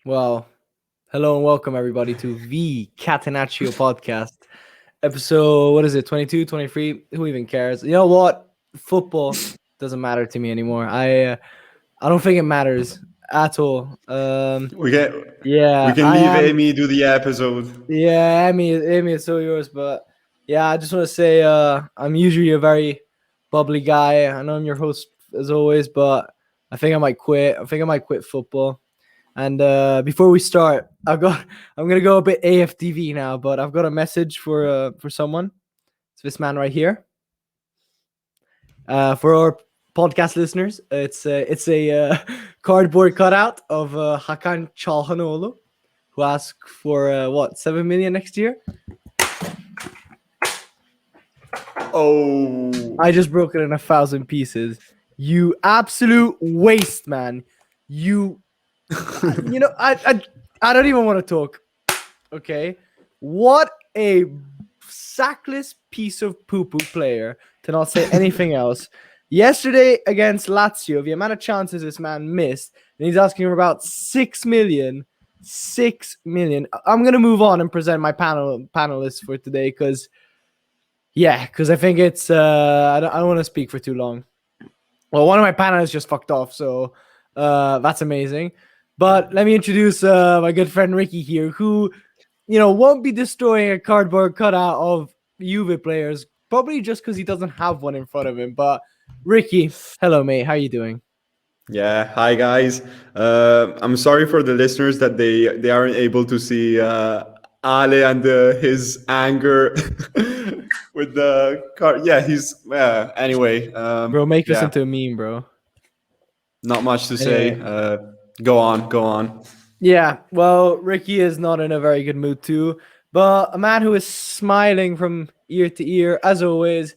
Well, hello and welcome everybody to the Catenaccio Podcast. Episode, what is it, 22, 23? Who even cares? You know what? Football doesn't matter to me anymore. I don't think it matters at all. We can we Yeah, can I leave am. Amy do the episode. Yeah, Amy, it's all yours. But yeah, I just want to say, I'm usually a very bubbly guy. I know I'm your host as always, but I think I might quit. I think I might quit football. And before we start, I'm gonna go a bit AFTV now, but I've got a message for someone. It's this man right here. For our podcast listeners, it's a cardboard cutout of Hakan Çalhanoğlu, who asked for what 7 million next year. Oh, I just broke it in 1,000 pieces. You absolute waste, man. I don't even want to talk. Okay, what a sackless piece of poo-poo player, to not say anything else. Yesterday against Lazio, the amount of chances this man missed, and he's asking for about 6 million. 6 million. I'm gonna move on and present my panelists for today because I think it's I don't want to speak for too long. Well, one of my panelists just fucked off, so that's amazing. But let me introduce my good friend Ricky here, who, won't be destroying a cardboard cutout of Juve players, probably just because he doesn't have one in front of him. But Ricky, hello, mate. How you doing? yeah. Hi, guys. I'm sorry for the listeners that they aren't able to see Ale and his anger with the car. Yeah, he's. Anyway, Bro, make this yeah. into a meme, bro. Not much to say. Anyway. Go on. Go on. Yeah, well, Ricky is not in a very good mood too, but a man who is smiling from ear to ear, as always,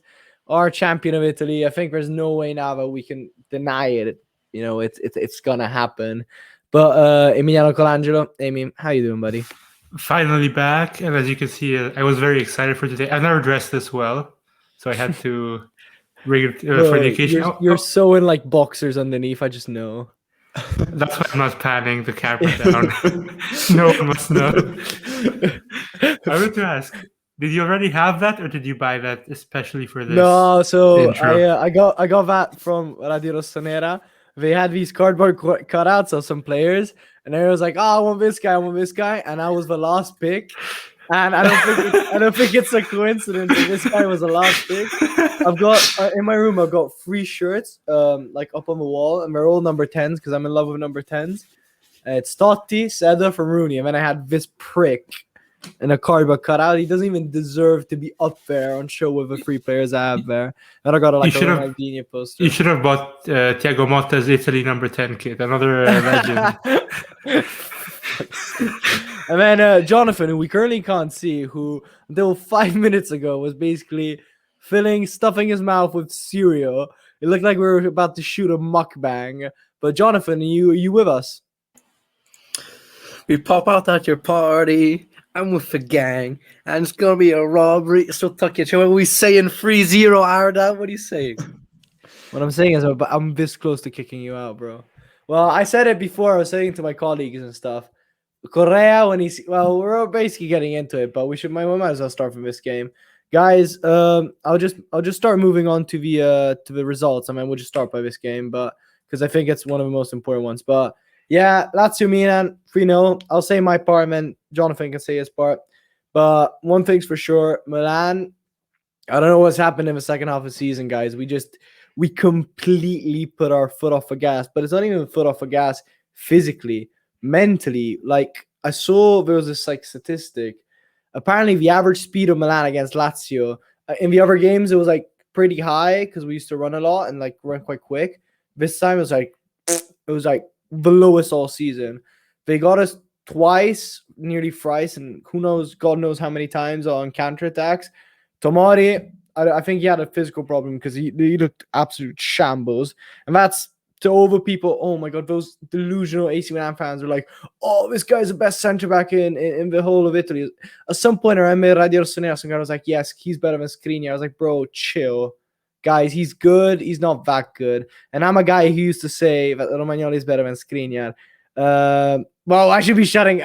our champion of Italy. I think there's no way now that we can deny it. It's gonna happen. But Emiliano Colangelo, Amy, how you doing, buddy? Finally back, and as you can see, I was very excited for today. I've never dressed this well, so I had to rig it for the occasion. You're so in like boxers underneath. I just know. That's why I'm not panning the camera down. No one must know. I wanted to ask, did you already have that, or did you buy that especially for this? No, so intro? I got that from Radio Rossonera. They had these cardboard cutouts of some players, and I was like, "Oh, I want this guy," and I was the last pick. And I don't think it's a coincidence that this guy was the last pick. I've got in my room. I've got 3 shirts, like up on the wall, and they're all number 10s because I'm in love with number 10s. It's Totti, Seda from Rooney, and then I had this prick in a cardboard cutout. He doesn't even deserve to be up there on show with the 3 players I have there. And I got a Ronaldinho poster. You should have bought Thiago Motta's Italy number 10 kit, another legend. And then Jonathan, who we currently can't see, who until 5 minutes ago was basically stuffing his mouth with cereal. It looked like we were about to shoot a mukbang. But Jonathan, you with us? We pop out at your party. I'm with the gang, and it's gonna be a robbery. So tuck your what are we saying? 3-0, Arda. What are you saying? What I'm saying is, I'm this close to kicking you out, bro. Well, I said it before. I was saying to my colleagues and stuff. Correa, we're basically getting into it, but we might as well start from this game, guys. I'll just start moving on to the results. I mean, we'll just start by this game, but because I think it's one of the most important ones. But yeah, Lazio Milan 3-0. I'll say my part, and then Jonathan can say his part. But one thing's for sure, Milan. I don't know what's happened in the second half of the season, guys. We completely put our foot off the gas, but it's not even foot off the gas physically. Mentally, like I saw there was this like statistic. Apparently, the average speed of Milan against Lazio in the other games it was like pretty high because we used to run a lot and like run quite quick. This time it was like the lowest all season. They got us twice, nearly thrice, and God knows how many times on counterattacks. Tomori, I think he had a physical problem because he looked absolute shambles, and that's. To all the people, oh my god, those delusional AC Milan fans are like, oh, this guy's the best centre back in the whole of Italy. At some point, I remember Radio Rossonera, some guy was like, yes, he's better than Skriniar. I was like, bro, chill. Guys, he's good. He's not that good. And I'm a guy who used to say that Romagnoli is better than Skriniar. Well, I should be shutting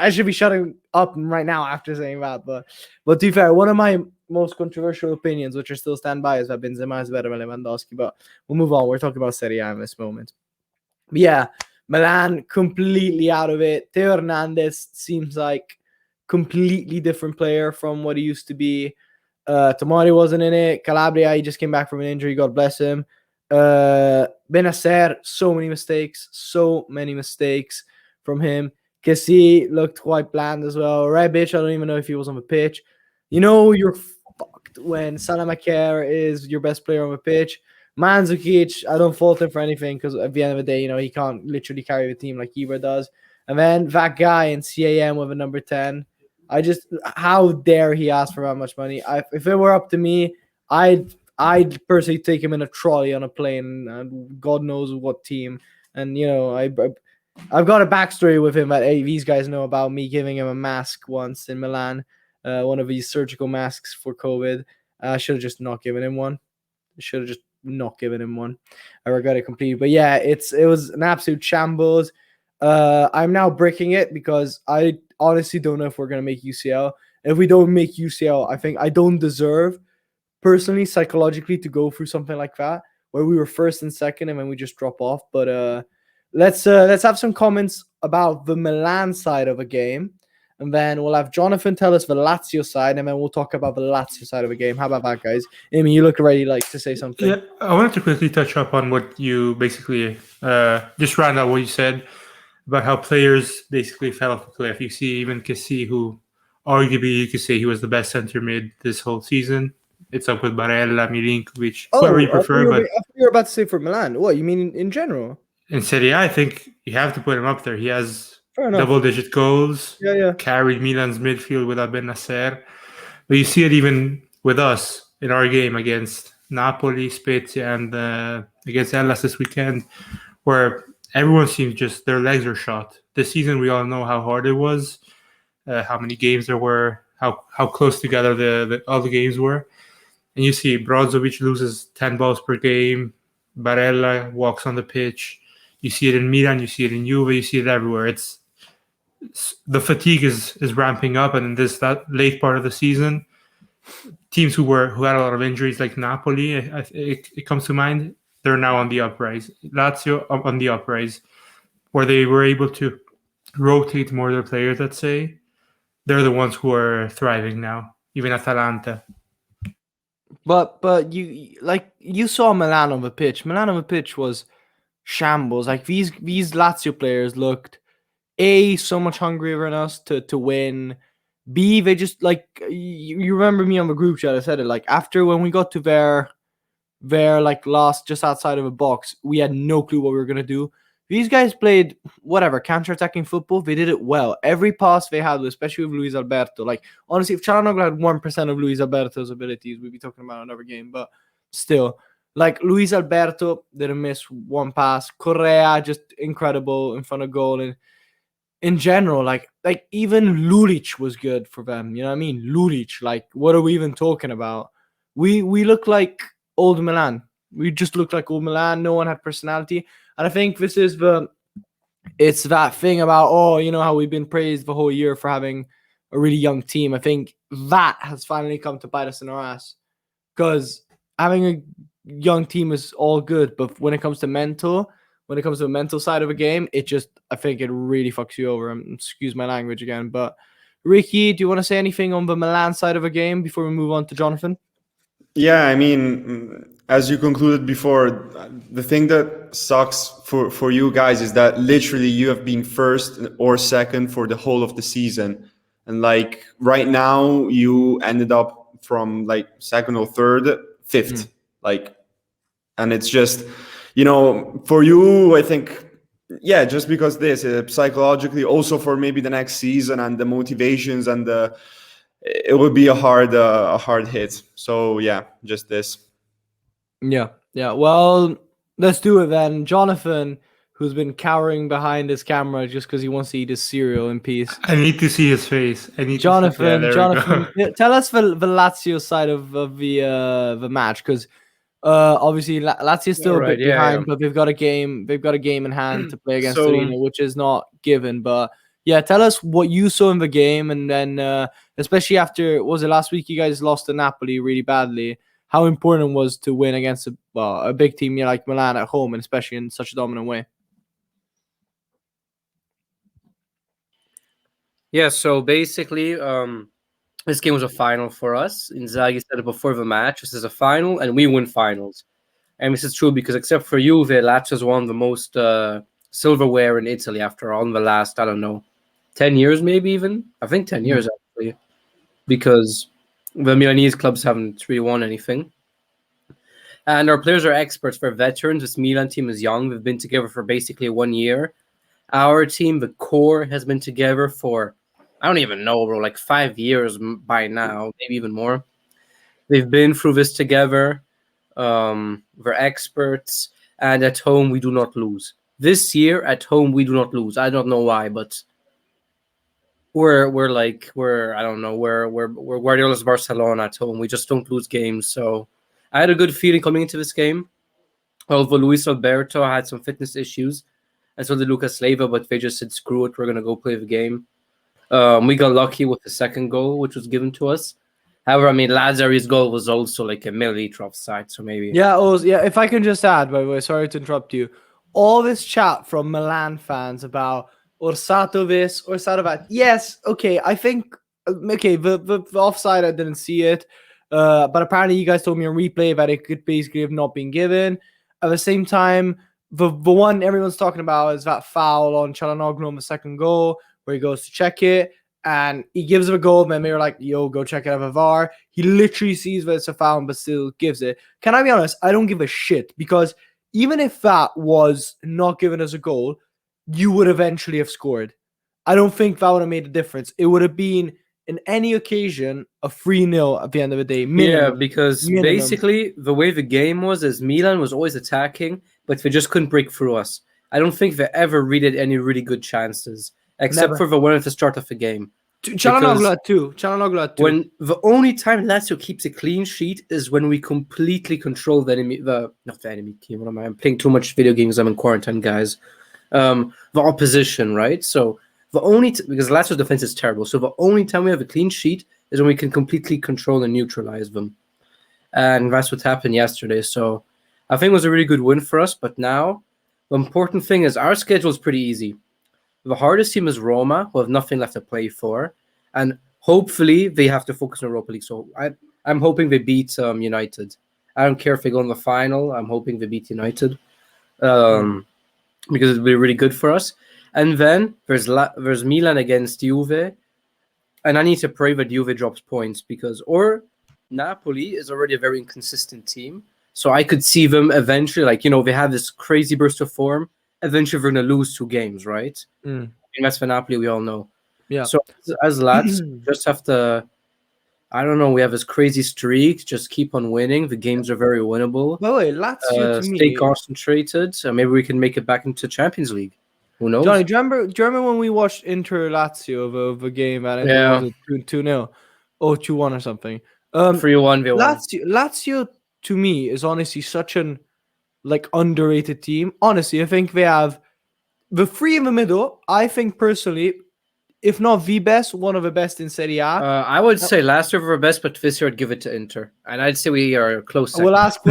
up right now after saying that. But to be fair, one of my most controversial opinions, which I still stand by, is that Benzema is better than Lewandowski. But we'll move on. We're talking about Serie A in this moment. But yeah, Milan completely out of it. Theo Hernandez seems like completely different player from what he used to be. Tomori wasn't in it. Calabria, he just came back from an injury. God bless him. Benacer, so many mistakes from him. Kessie looked quite bland as well. Rebic, I don't even know if he was on the pitch. You know you're fucked when Salamaker is your best player on the pitch. Mandzukic, I don't fault him for anything because at the end of the day, he can't literally carry the team like Ibra does. And then that guy in CAM with a number 10. How dare he ask for that much money? If it were up to me, I'd personally take him in a trolley on a plane and God knows what team. And, I've got a backstory with him that these guys know about me giving him a mask once in Milan, one of these surgical masks for COVID. I should have just not given him one. I regret it completely. But yeah, it was an absolute shambles. I'm now breaking it because I honestly don't know if we're going to make UCL. If we don't make UCL, I think I don't deserve personally, psychologically, to go through something like that where we were first and second and then we just drop off. But let's have some comments about the Milan side of a game, and then we'll have Jonathan tell us the Lazio side, and then we'll talk about the Lazio side of a game. How about that, guys? Amy, you look ready to say something. Yeah, I wanted to quickly touch up on what you basically just round out what you said about how players basically fell off the cliff. You see even Kessie, who arguably you could say he was the best center mid this whole season. It's up with Barella, Milinkovic, whoever you prefer. I thought you were about to say for Milan. What, you mean in general? In Serie A, I think you have to put him up there. He has double-digit goals. Yeah. Carried Milan's midfield without Benacer. But you see it even with us in our game against Napoli, Spezia, and against Hellas this weekend, where everyone seems just their legs are shot. This season, we all know how hard it was, how many games there were, how close together all the games were. And you see Brozovic loses 10 balls per game. Barella walks on the pitch. You see it in Milan, you see it in Juve, you see it everywhere. It's the fatigue is ramping up, and in that late part of the season, teams who had a lot of injuries like Napoli, it comes to mind, they're now on the uprise. Lazio on the uprise, where they were able to rotate more of their players. Let's say they're the ones who are thriving now. Even Atalanta. But you saw Milan on the pitch. Milan on the pitch was shambles. Like these Lazio players looked so much hungrier than us to win. B, they just you remember me on the group chat. I said it after when we got to their lost just outside of a box, we had no clue what we were gonna do. These guys played counter-attacking football. They did it well. Every pass they had, especially with Luis Alberto. Honestly, if Çalhanoğlu had 1% of Luis Alberto's abilities, we'd be talking about another game. But still, Luis Alberto didn't miss one pass. Correa just incredible in front of goal. And in general, even Lulic was good for them. You know what I mean? Lulic, what are we even talking about? We look like old Milan. We just looked like old Milan. No one had personality. And I think this is it's that thing about, how we've been praised the whole year for having a really young team. I think that has finally come to bite us in our ass. Because having a young team is all good, but when it comes to the mental side of a game, I think it really fucks you over. Excuse my language again. But Ricky, do you want to say anything on the Milan side of a game before we move on to Jonathan? Yeah, I mean, as you concluded before, the thing that sucks for you guys is that literally you have been first or second for the whole of the season. And right now you ended up from second or third, fifth. And it's just, for you, I think, yeah, just because psychologically, also for maybe the next season and the motivations and it would be a hard hit. So yeah, just this. Yeah. Well, let's do it then. Jonathan, who's been cowering behind his camera just because he wants to eat his cereal in peace. I need to see his face. Jonathan, tell us the Lazio side of the match, because obviously Lazio is still a bit behind, but they've got a game in hand to play against Torino, which is not given. But yeah, tell us what you saw in the game, and then especially after, was it last week you guys lost to Napoli really badly? How important it was to win against a big team like Milan at home, and especially in such a dominant way? Yeah, so basically, this game was a final for us. Inzaghi said it before the match. This is a final, and we win finals. And this is true because except for Juve, Lazio has won the most silverware in Italy after all in the last, I don't know, 10 years maybe even? I think 10 years actually. Because the Milanese clubs haven't really won anything. And our players are experts. For veterans, this Milan team is young. They've been together for basically 1 year. Our team, the core, has been together for, I don't even know, bro, like 5 years by now, maybe even more. They've been through this together. We're experts. And at home, we do not lose. This year, at home, we do not lose. I don't know why, but we're Guardiola's Barcelona at home. We just don't lose games. So I had a good feeling coming into this game. Although Luis Alberto had some fitness issues, and so did Lucas Leiva, but they just said, screw it, we're going to go play the game. We got lucky with the second goal, which was given to us. However, I mean, Lazzari's goal was also like a milliliter offside, so maybe. Yeah, if I can just add, by the way, sorry to interrupt you. All this chat from Milan fans about Orsato this, Orsato that. Yes, okay, I think, the offside, I didn't see it. But apparently you guys told me on replay that it could basically have not been given. At the same time, the one everyone's talking about is that foul on Calhanoglu on the second goal, where he goes to check it, and he gives him a goal, and they're like, yo, go check it out of VAR. He literally sees that it's a foul, but still gives it. Can I be honest? I don't give a shit, because even if that was not given as a goal, you would eventually have scored. I don't think that would have made a difference. It would have been, in any occasion, a 3-0 at the end of the day. Minimum. Yeah, because basically the way the game was is Milan was always attacking, but they just couldn't break through us. I don't think they ever really had any really good chances, except for the one at the start of the game. Calhanoglu at two. When the only time Lazio keeps a clean sheet is when we completely control the enemy team. What am I? I'm playing too much video games. I'm in quarantine, guys. The opposition, right? So the only because Lazio's defense is terrible. So the only time we have a clean sheet is when we can completely control and neutralize them. And that's what happened yesterday. So I think it was a really good win for us. But now the important thing is our schedule is pretty easy. The hardest team is Roma, who have nothing left to play for. And hopefully they have to focus on Europa League. So I'm hoping they beat United. I don't care if they go in the final. I'm hoping they beat United. Because it'll be really good for us. And then there's Milan against Juve. And I need to pray that Juve drops points or Napoli is already a very inconsistent team. So I could see them eventually, they have this crazy burst of form. Eventually they're going to lose 2 games, right? And that's for Napoli, we all know. Yeah. So as lads, just have to, I don't know, we have this crazy streak. Just keep on winning. The games are very winnable. By the way, Lazio to me, stay concentrated. Maybe we can make it back into Champions League. Who knows? Johnny, do you remember when we watched Inter Lazio of a game at it was 2-0 or 2-1 or something? 3-1 v1. Lazio to me is honestly such an underrated team. Honestly, I think they have the 3 in the middle. I think personally, if not the best, one of the best in Serie A. I would say last year we were best, but this year I'd give it to Inter, and I'd say we are close. We'll ask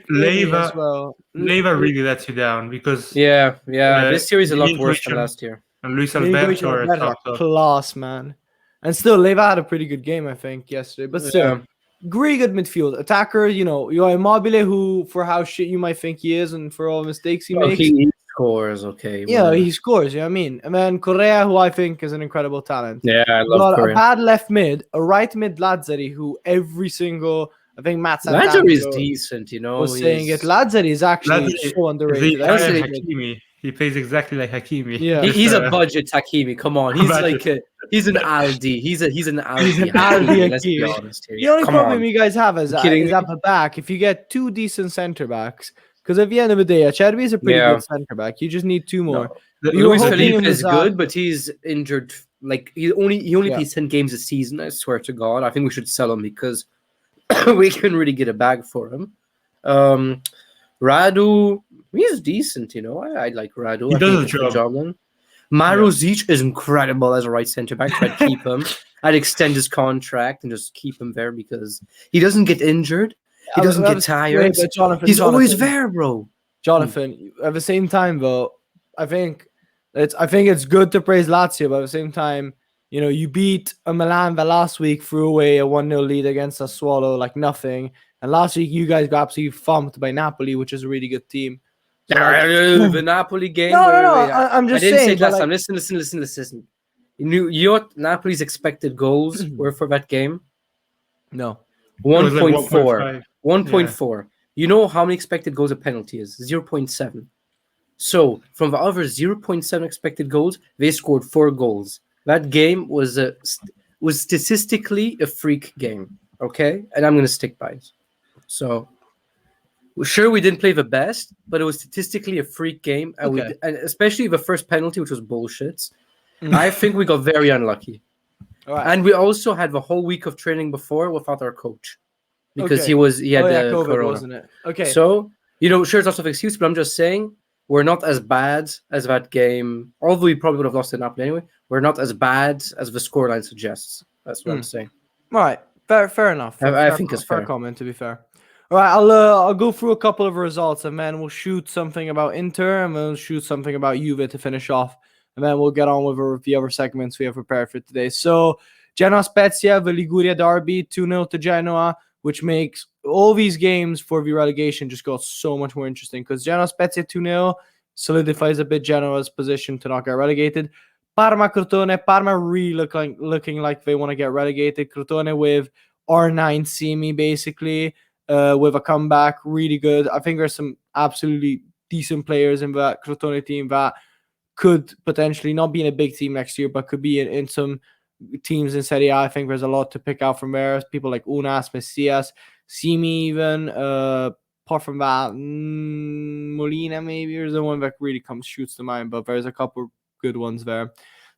Leiva as well. Leiva really lets you down because this series is a lot worse than last year. And Luis Alberto are class, man. And still, Leiva had a pretty good game, I think, yesterday. But still, really good midfield attacker. You have Immobile, who for how shit you might think he is, and for all the mistakes he makes. He scores, okay. Yeah, he scores. You know what I mean? And then Correa, who I think is an incredible talent. Yeah, I love Correa. A bad left mid, a right mid Lazzari, who every single, I think Matt Lazzari is decent, was saying it. Lazzari is actually so underrated. He plays exactly like Hakimi. Yeah, he's a budget Hakimi. Come on, he's he's an Aldi. He's an Aldi. Aldi. Let's be honest here. The only problem you guys have is at the back. If you get 2 decent center backs. Because at the end of the day, Acerbi is a pretty good centre back. You just need 2 more. Luis Felipe is good, but he's injured. He only plays 10 games a season. I swear to God, I think we should sell him because we can really get a bag for him. Radu, he's decent. I like Radu. He does the job. Maruzic is incredible as a right centre back. So I'd keep him. I'd extend his contract and just keep him there because he doesn't get injured. He doesn't get tired. But Jonathan, He's always there, bro. Jonathan, at the same time, though, I think it's good to praise Lazio, but at the same time, you beat a Milan that last week threw away a 1-0 lead against Sassuolo like nothing. And last week, you guys got absolutely thumped by Napoli, which is a really good team. So the Napoli game. No. I'm just saying. I didn't say it last time. Listen. You know what Napoli's expected goals were for that game? No. 1.4. 1.4. You know how many expected goals a penalty is? 0.7. So from the other 0.7 expected goals, they scored 4 goals. That game was statistically a freak game. Okay, and I'm gonna stick by it. So. Sure, we didn't play the best, but it was statistically a freak game, and and especially the first penalty, which was bullshit. I think we got very unlucky, and we also had the whole week of training before without our coach because he had COVID, corona, wasn't it? Okay, so sure, it's lots of excuse, but I'm just saying we're not as bad as that game. Although we probably would have lost to Napoli anyway, we're not as bad as the scoreline suggests. That's what I'm saying. All right, fair enough. I think it's fair comment. To be fair. All right, I'll go through a couple of results, and then we'll shoot something about Inter, and we'll shoot something about Juve to finish off, and then we'll get on with the other segments we have prepared for today. So, Genoa Spezia, the Liguria derby, 2-0 to Genoa, which makes all these games for the relegation just go so much more interesting, because Genoa Spezia 2-0 solidifies a bit Genoa's position to not get relegated. Parma Crotone, Parma really looking like they want to get relegated. Crotone with R9 Simi, basically. With a comeback, really good. I think there's some absolutely decent players in that Crotone team that could potentially not be in a big team next year, but could be in some teams in Serie A. I think there's a lot to pick out from there. People like Unas, Messias, Simi even. Apart from that, Molina maybe is the one that really shoots to mind, but there's a couple good ones there.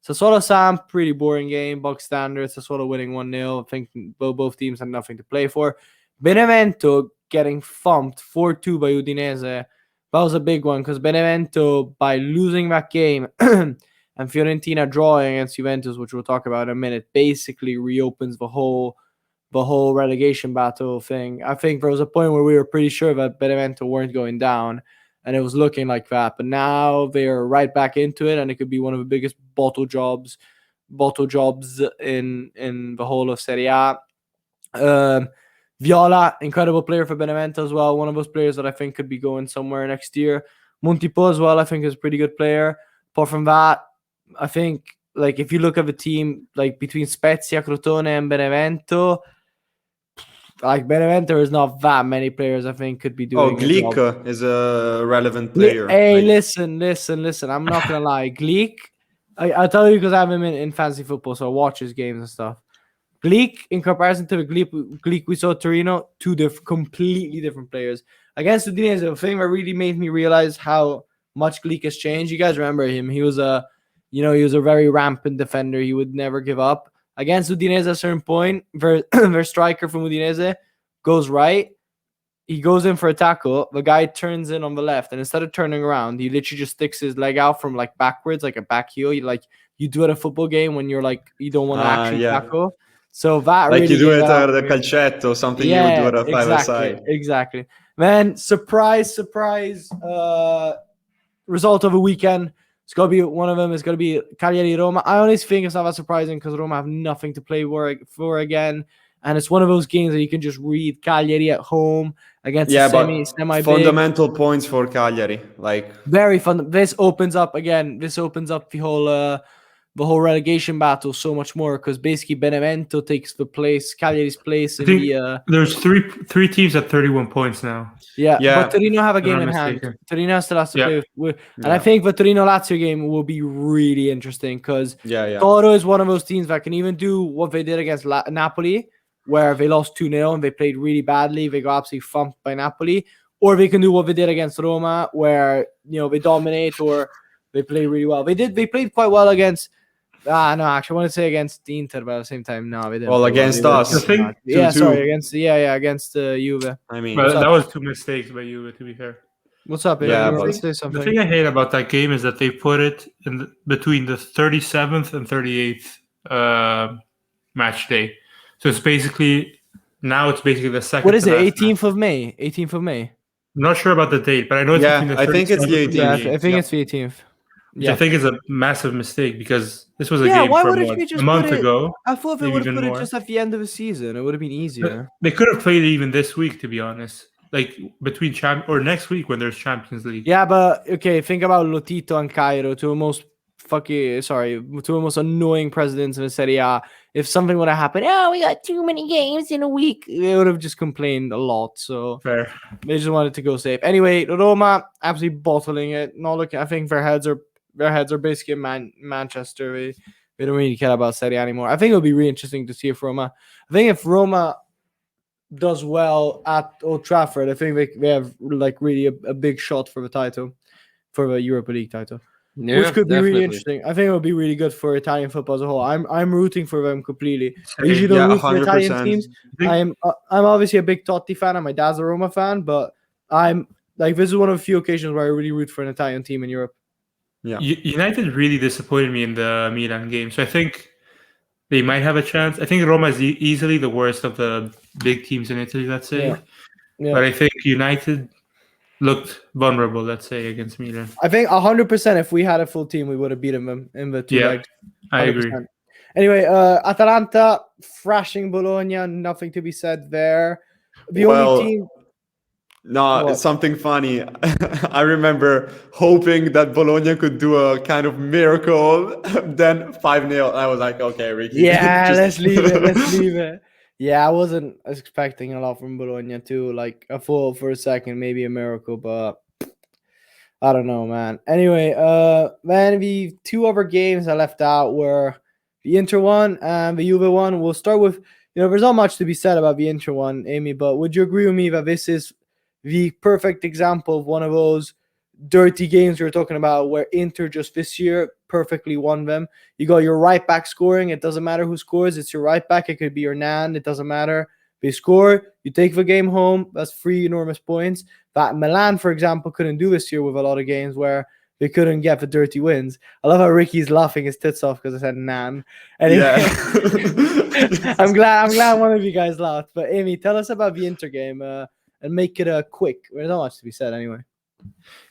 Sassuolo Sam, pretty boring game, box standard. Sassuolo winning 1-0. I think both teams had nothing to play for. Benevento getting thumped 4-2 by Udinese. That was a big one because Benevento, by losing that game and Fiorentina drawing against Juventus, which we'll talk about in a minute, basically reopens the whole relegation battle thing. I think there was a point where we were pretty sure that Benevento weren't going down, and it was looking like that. But now they're right back into it, and it could be one of the biggest bottle jobs in the whole of Serie A. Viola, incredible player for Benevento as well. One of those players that I think could be going somewhere next year. Montipo as well, I think is a pretty good player. Apart from that, I think if you look at the team between Spezia, Crotone, and Benevento, Benevento is not that many players I think could be doing. Glick is a relevant player. Hey, listen. I'm not gonna lie, Glick. I'll tell you because I have him in fantasy football, so I watch his games and stuff. Glick, in comparison to the Glick we saw at Torino, completely different players. Against Udinese, the thing that really made me realize how much Glick has changed. You guys remember him? He was a very rampant defender. He would never give up. Against Udinese, at a certain point, their striker from Udinese goes right. He goes in for a tackle. The guy turns in on the left, and instead of turning around, he literally just sticks his leg out from backwards, like a back heel. You do at a football game when you're you don't want to actually tackle. So that really you do it at the calcetto, something you would do at a five-a-side. Exactly. Man, surprise. Result of a weekend. It's got to be one of them. It's got to be Cagliari-Roma. I honestly think it's not that surprising because Roma have nothing to play for again. And it's one of those games that you can just read. Cagliari at home against semi-big. Fundamental points for Cagliari. Very fun. This opens up the whole relegation battle so much more because basically Benevento takes Cagliari's place in there's three teams at 31 points now. Yeah. But Torino have a game in hand. Torino still has to play with and I think the Torino-Lazio game will be really interesting because Toro is one of those teams that can even do what they did against Napoli, where they lost 2-0 and they played really badly. They got absolutely thumped by Napoli. Or they can do what they did against Roma, where they dominate or they play really well. They played quite well against no, actually, I want to say against Inter, but at the same time, no, they didn't. Well, against us. Against Juve. I mean, that was 2 mistakes by Juve, to be fair. What's up? Yeah, You want but- to say The something? thing I hate about that game is that they put it between the 37th and 38th match day. So it's basically the second. What is to it? last 18th match. of May. 18th of May. I'm not sure about the date, but I know it's Yeah, between the I think it's the 37th and 18th. Yeah, 38th. I think Yeah. it's the 18th. Which I think is a massive mistake because this was a Yeah, game why from wouldn't we a just month put it? ago. I thought they maybe would have even put it more. just at the end of the season. It would have been easier. They could have played it even this week, to be honest. Like between or next week when there's Champions League. Yeah, but okay, think about Lotito and Cairo, two of the most annoying presidents in the Serie A. If something would have happened, we got too many games in a week, they would have just complained a lot. So Fair. they just wanted to go safe. Anyway, Roma absolutely bottling it. Not looking. I think their heads are basically in Manchester. They don't really care about Serie A anymore. I think it'll be really interesting to see if Roma. I think if Roma does well at Old Trafford, I think they have like really a big shot for the title, for the Europa League title, Yeah, which could be really definitely. interesting. I think it would be really good for Italian football as a whole. I'm rooting for them completely. I Same. usually don't Yeah, root for Italian 100%. teams. think- I'm obviously a big Totti fan, and my dad's a Roma fan, but I'm like, this is one of the few occasions where I really root for an Italian team in Europe. Yeah. United really disappointed me in the Milan game, so I think they might have a chance. I think Roma is easily the worst of the big teams in Italy, let's say. Yeah. But I think United looked vulnerable, let's say, against Milan. I think 100%. If we had a full team, we would have beaten them in the two Yeah, legs. I agree. 100%. Anyway, Atalanta thrashing Bologna. Nothing to be said there. The Well, only team. No, What? it's something funny. I remember hoping that Bologna could do a kind of miracle. Then 5-0. I was like, okay, Ricky. Yeah, just- let's leave it. Let's leave it. Yeah, I wasn't expecting a lot from Bologna too. Like a full for a second, maybe a miracle, but I don't know, man. Anyway, man, the two other games I left out were the Inter one and the Juve one. We'll start with, there's not much to be said about the Inter one, Amy, but would you agree with me that this is the perfect example of one of those dirty games we were talking about where Inter just this year perfectly won them? You got your right back scoring. It doesn't matter who scores. It's your right back. It could be your Nan. It doesn't matter. They score. You take the game home. That's 3 enormous points. That Milan, for example, couldn't do this year with a lot of games where they couldn't get the dirty wins. I love how Ricky's laughing his tits off because I said Nan. Anyway, Yeah. I'm glad one of you guys laughed. But Amy, tell us about the Inter game and make it quick. There's not much to be said anyway.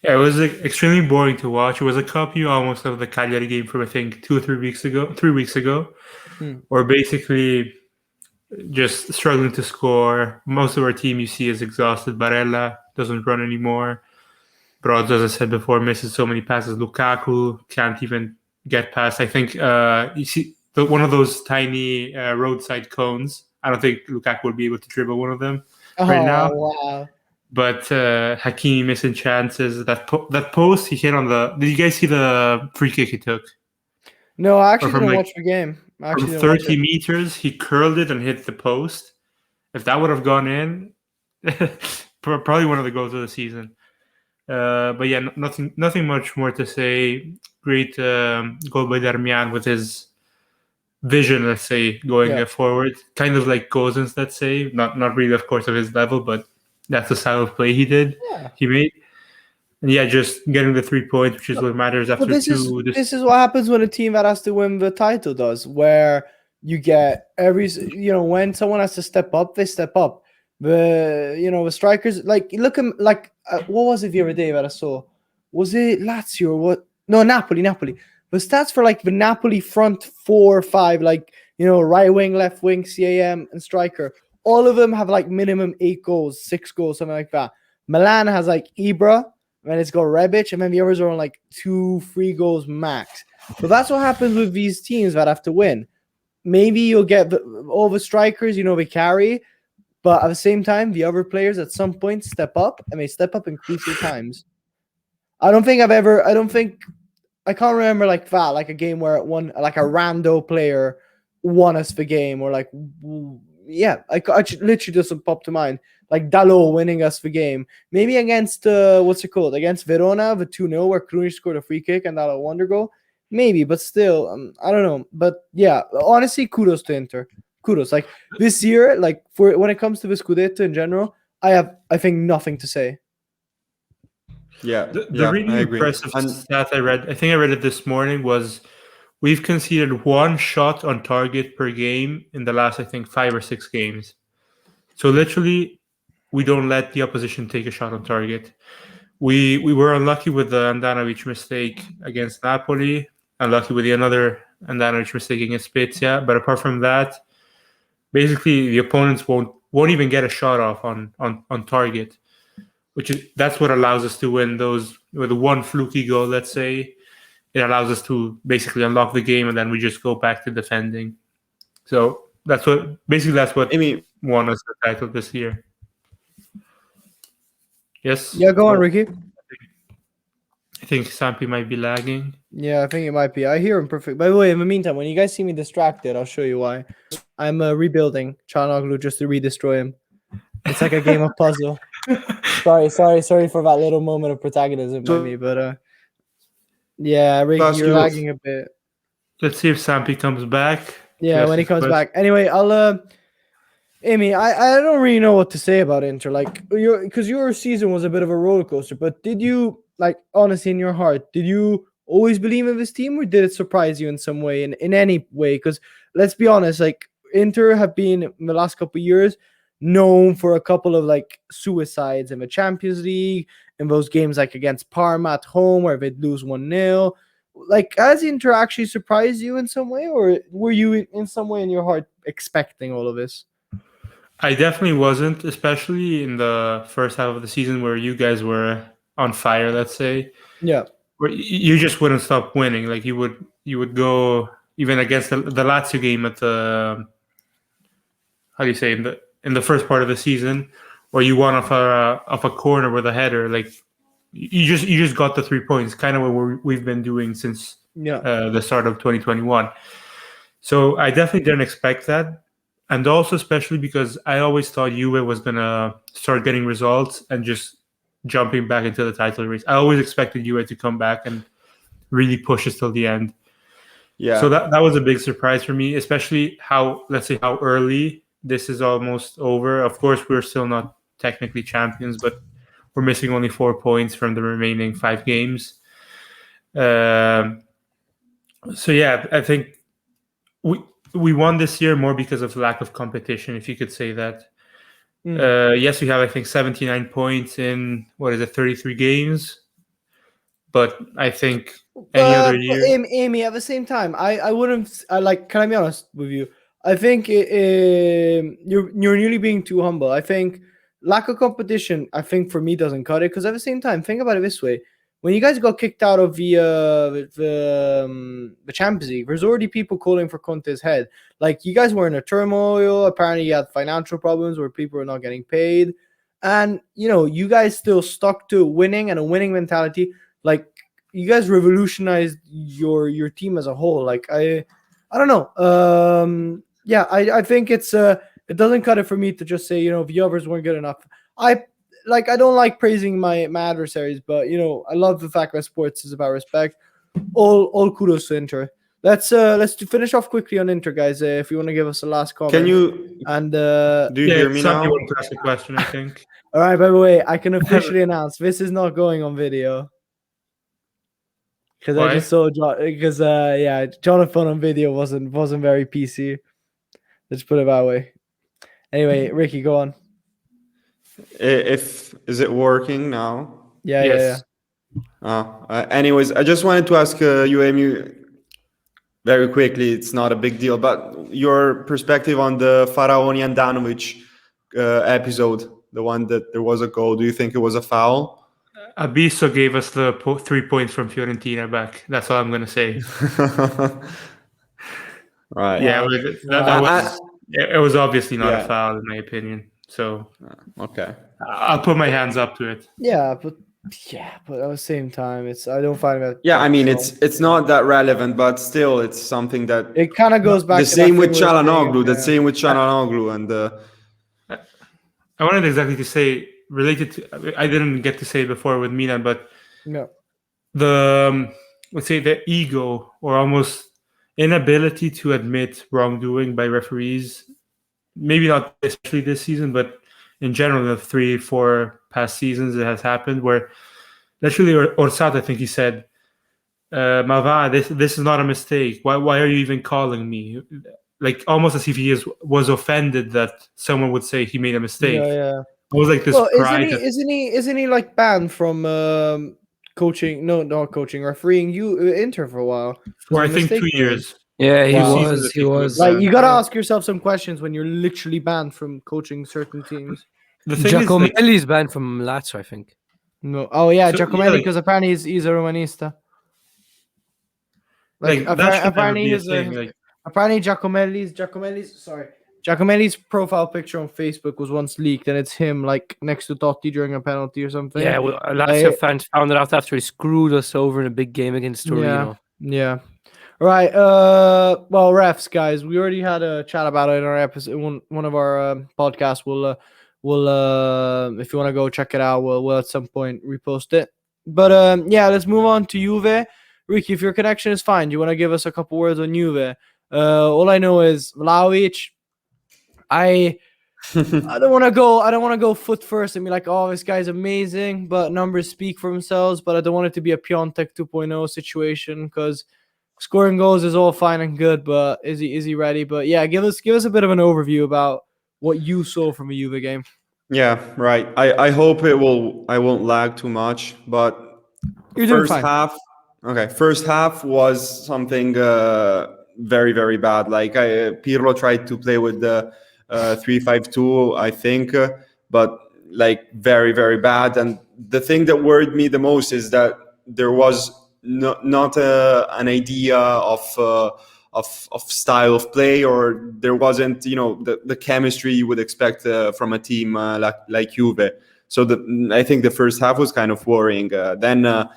Yeah, it was extremely boring to watch. It was a copy almost of the Cagliari game from I think 2 or 3 weeks ago, or basically just struggling to score. Most of our team you see is exhausted. Barella doesn't run anymore. Broz, as I said before, misses so many passes. Lukaku can't even get past. I think you see one of those tiny roadside cones. I don't think Lukaku would be able to dribble one of them right now. Wow. But Hakimi missing chances. That post he hit on the. Did you guys see the free kick he took? No, I actually from, didn't like, watch the game. I From actually didn't watch 30 it. meters, he curled it and hit the post. If that would have gone in, probably one of the goals of the season. But yeah, nothing much more to say. Great goal by Darmian with his vision, let's say, going forward. Kind of like Gozens, let's say. Not really, of course, of his level, but that's the style of play he made. And yeah, just getting the 3 points, which is what matters after This two. is what happens when a team that has to win the title does, where you get when someone has to step up, they step up. The strikers, like look at what was it the other day that I saw? Was it Lazio or what? No, Napoli. The stats for like the Napoli front 4 or 5, like right wing, left wing, CAM, and striker. All of them have like minimum 8 goals, 6 goals, something like that. Milan has like Ibra, and it's got Rebic, and then the others are on like 2-3 goals max. So that's what happens with these teams that have to win. Maybe you'll get all the strikers, they carry, but at the same time, the other players at some point step up, and they step up in crucial times. I can't remember like that, like a game where one, like a rando player won us the game, or like, I literally doesn't pop to mind. Like Dalot winning us the game. Maybe against, against Verona, the 2-0, where Krunic scored a free kick and Dalot won their goal. Maybe, but still, I don't know. But yeah, honestly, kudos to Inter. Kudos. Like this year, like for when it comes to the Scudetto in general, I think nothing to say. Yeah, The really I agree. impressive And stat I read, I think I read it this morning, was we've conceded one shot on target per game in the last, I think, 5 or 6 games. So literally, we don't let the opposition take a shot on target. We were unlucky with the Andanovic mistake against Napoli, unlucky with the another Andanovic mistake against Spezia. But apart from that, basically the opponents won't even get a shot off on target, that's what allows us to win those with one fluky goal. Let's say it allows us to basically unlock the game, and then we just go back to defending. So that's what I mean, won us the title this year. Yes. Yeah, go on, Ricky. I think Sampi might be lagging. Yeah, I think it might be. I hear him perfect. By the way, in the meantime, when you guys see me distracted, I'll show you why. I'm rebuilding Çalhanoğlu just to redestroy him. It's like a game of puzzle. Sorry for that little moment of protagonism by me, but yeah, Ricky, you're lagging a bit. Let's see if Sampi comes back. Yeah, when he comes back. Anyway, I'll Amy, I don't really know what to say about Inter, like because your season was a bit of a roller coaster. But did you, like, honestly, in your heart, did you always believe in this team, or did it surprise you in some way, in any way? Because let's be honest, like, Inter have been in the last couple of years known for a couple of like suicides in the Champions League, in those games like against Parma at home where they'd lose 1-0. Like, has Inter actually surprised you in some way, or were you in some way in your heart expecting all of this? I definitely wasn't, especially in the first half of the season where you guys were on fire, let's say. Yeah. Where you just wouldn't stop winning. Like you would go even against the Lazio game at the, how do you say, in the first part of the season, where you won off a corner with a header. Like you just got the 3 points, kind of what we've been doing since the start of 2021. So I definitely didn't expect that. And also, especially because I always thought Juve was going to start getting results and just jumping back into the title race. I always expected Juve to come back and really push us till the end. Yeah. So that was a big surprise for me, especially how early this is almost over. Of course, we're still not technically champions, but we're missing only 4 points from the remaining 5 games. So yeah, I think we won this year more because of lack of competition, if you could say that. Yes, we have, I think, 79 points in, 33 games. But I think any other year... Amy, at the same time, I wouldn't... can I be honest with you? I think you're nearly being too humble. I think lack of competition, I think, for me, doesn't cut it. Because at the same time, think about it this way. When you guys got kicked out of the Champions League, there's already people calling for Conte's head. Like, you guys were in a turmoil. Apparently, you had financial problems where people were not getting paid. And, you guys still stuck to winning and a winning mentality. Like, you guys revolutionized your team as a whole. Like, I don't know. I think it doesn't cut it for me to just say, the others weren't good enough. I don't like praising my adversaries, but I love the fact that sports is about respect. All kudos to Inter. Let's finish off quickly on Inter, guys. If you want to give us a last comment. Can you? And do you hear me now? You want to ask a question, I think. All right. By the way, I can officially announce this is not going on video because I just saw Jonathan on video wasn't very PC. Let's put it that way. Anyway, Ricky, go on. Is it working now? Yes. Anyways, I just wanted to ask you, Amy, very quickly. It's not a big deal, but your perspective on the Faraoni and Andanovic episode, the one that there was a goal. Do you think it was a foul? Abisso gave us the 3 points from Fiorentina back. That's all I'm going to say. Right. Yeah, it was obviously not a foul in my opinion. So okay, I'll put my hands up to it. Yeah, but at the same time, I don't find that. Yeah, I mean, it's not that relevant, but still, it's something that it kind of goes back. The same with Çalhanoğlu. The same with Çalhanoğlu, and I wanted exactly to say related to. I didn't get to say it before with Milan, but the let's say the ego or almost inability to admit wrongdoing by referees. Maybe not especially this season, but in general, the 3-4 past seasons it has happened where literally Orsato, I think he said, "Ma va, this is not a mistake. Why are you even calling me?" Like almost as if he was offended that someone would say he made a mistake. Yeah. It was like this Well, pride. isn't he like banned from coaching? No, not coaching, refereeing Inter for a while. For I Was it a think 2 mistake? years. Yeah, he Wow. was. He was. Like you gotta ask yourself some questions when you're literally banned from coaching certain teams. The thing is, like, Giacomelli's banned from Lazio, I think. No, oh yeah, So, yeah, Giacomelli, like- because apparently he's a Romanista. like that should never apparently be a his thing. Like, apparently Giacomelli's profile picture on Facebook was once leaked, and it's him like next to Totti during a penalty or something. Yeah, well, Lazio fans found it out after he screwed us over in a big game against Torino. Yeah. Right. Well, refs, guys, we already had a chat about it in our episode. One of our podcasts. We'll if you want to go check it out, we'll at some point repost it. But yeah, let's move on to Juve. Ricky, if your connection is fine, do you want to give us a couple words on Juve? All I know is Vlahovic. I don't want to go foot first and be like, oh, this guy's amazing, but numbers speak for themselves. But I don't want it to be a Piontek 2.0 situation, because scoring goals is all fine and good, but is he ready? But yeah, give us a bit of an overview about what you saw from a Juve game. Yeah, right. I hope I won't lag too much, but You're doing first fine. half. Okay, first half was something very, very bad. Like Pirlo tried to play with the 3-5-2, I think, but like very, very bad. And the thing that worried me the most is that there was not an idea of style of play, or there wasn't, the chemistry you would expect from a team like Juve. So I think the first half was kind of worrying. Then.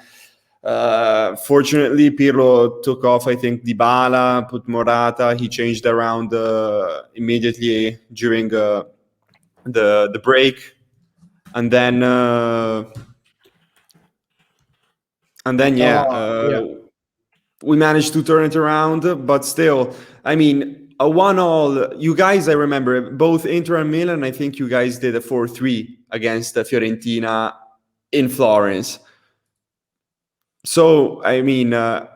Fortunately, Pirlo took off, I think, Dybala, put Morata. He changed around immediately during the break, and then we managed to turn it around. But still, I mean, a 1-1. You guys, I remember both Inter and Milan. I think you guys did a 4-3 against Fiorentina in Florence. So I mean, a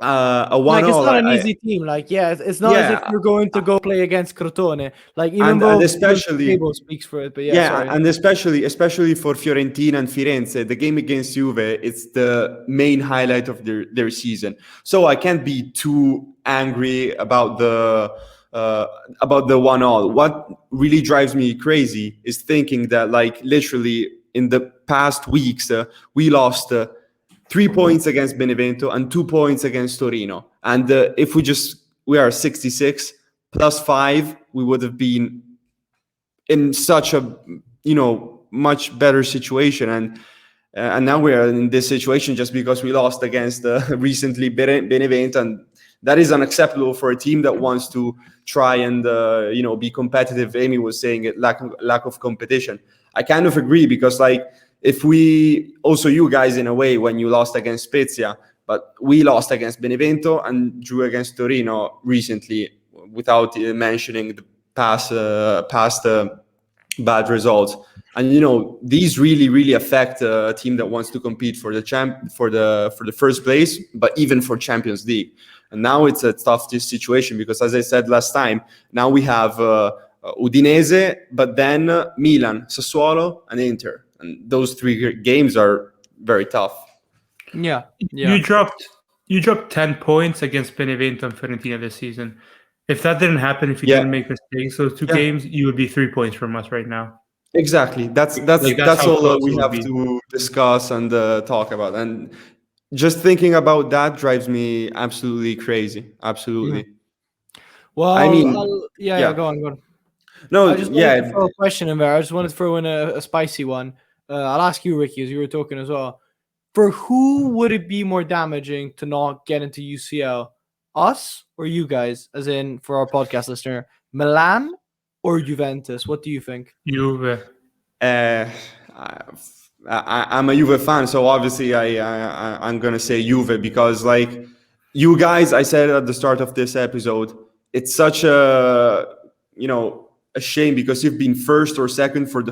1-1. Like, it's not an easy team. Like, it's not as if you're going to go play against Crotone. Like, even though especially the table speaks for it, but sorry. And especially for Fiorentina and Firenze, the game against Juve, it's the main highlight of their season. So I can't be too angry about the 1-1. What really drives me crazy is thinking that, like, literally in the past weeks, we lost 3 points against Benevento and 2 points against Torino. And if we are 66 plus 5, we would have been in such a, much better situation. And now we are in this situation just because we lost against recently Benevento. And that is unacceptable for a team that wants to try and, be competitive. Amy was saying it, lack of competition. I kind of agree, because, like, if we also, you guys, in a way, when you lost against Spezia, but we lost against Benevento and drew against Torino recently, without mentioning the past bad results. And these really, really affect a team that wants to compete for the first place, but even for Champions League. And now it's a tough situation, because, as I said last time, now we have Udinese, but then Milan, Sassuolo, and Inter. And those 3 games are very tough. Yeah. You dropped 10 points against Benevento and Fiorentina this season. If that didn't happen, if you didn't make mistakes, those 2 games, you would be 3 points from us right now. Exactly. That's all we have to discuss and talk about. And just thinking about that drives me absolutely crazy. Absolutely. Well, I mean, go on. No, I just wanted to throw a question in there. I just wanted to throw in a spicy one. I'll ask you, Ricky, as you were talking as well. For who would it be more damaging to not get into UCL? Us or you guys? As in, for our podcast listener, Milan or Juventus? What do you think? Juve. I'm a Juve fan, so obviously I'm gonna say Juve, because, like, you guys, I said at the start of this episode, it's such a shame, because you've been first or second for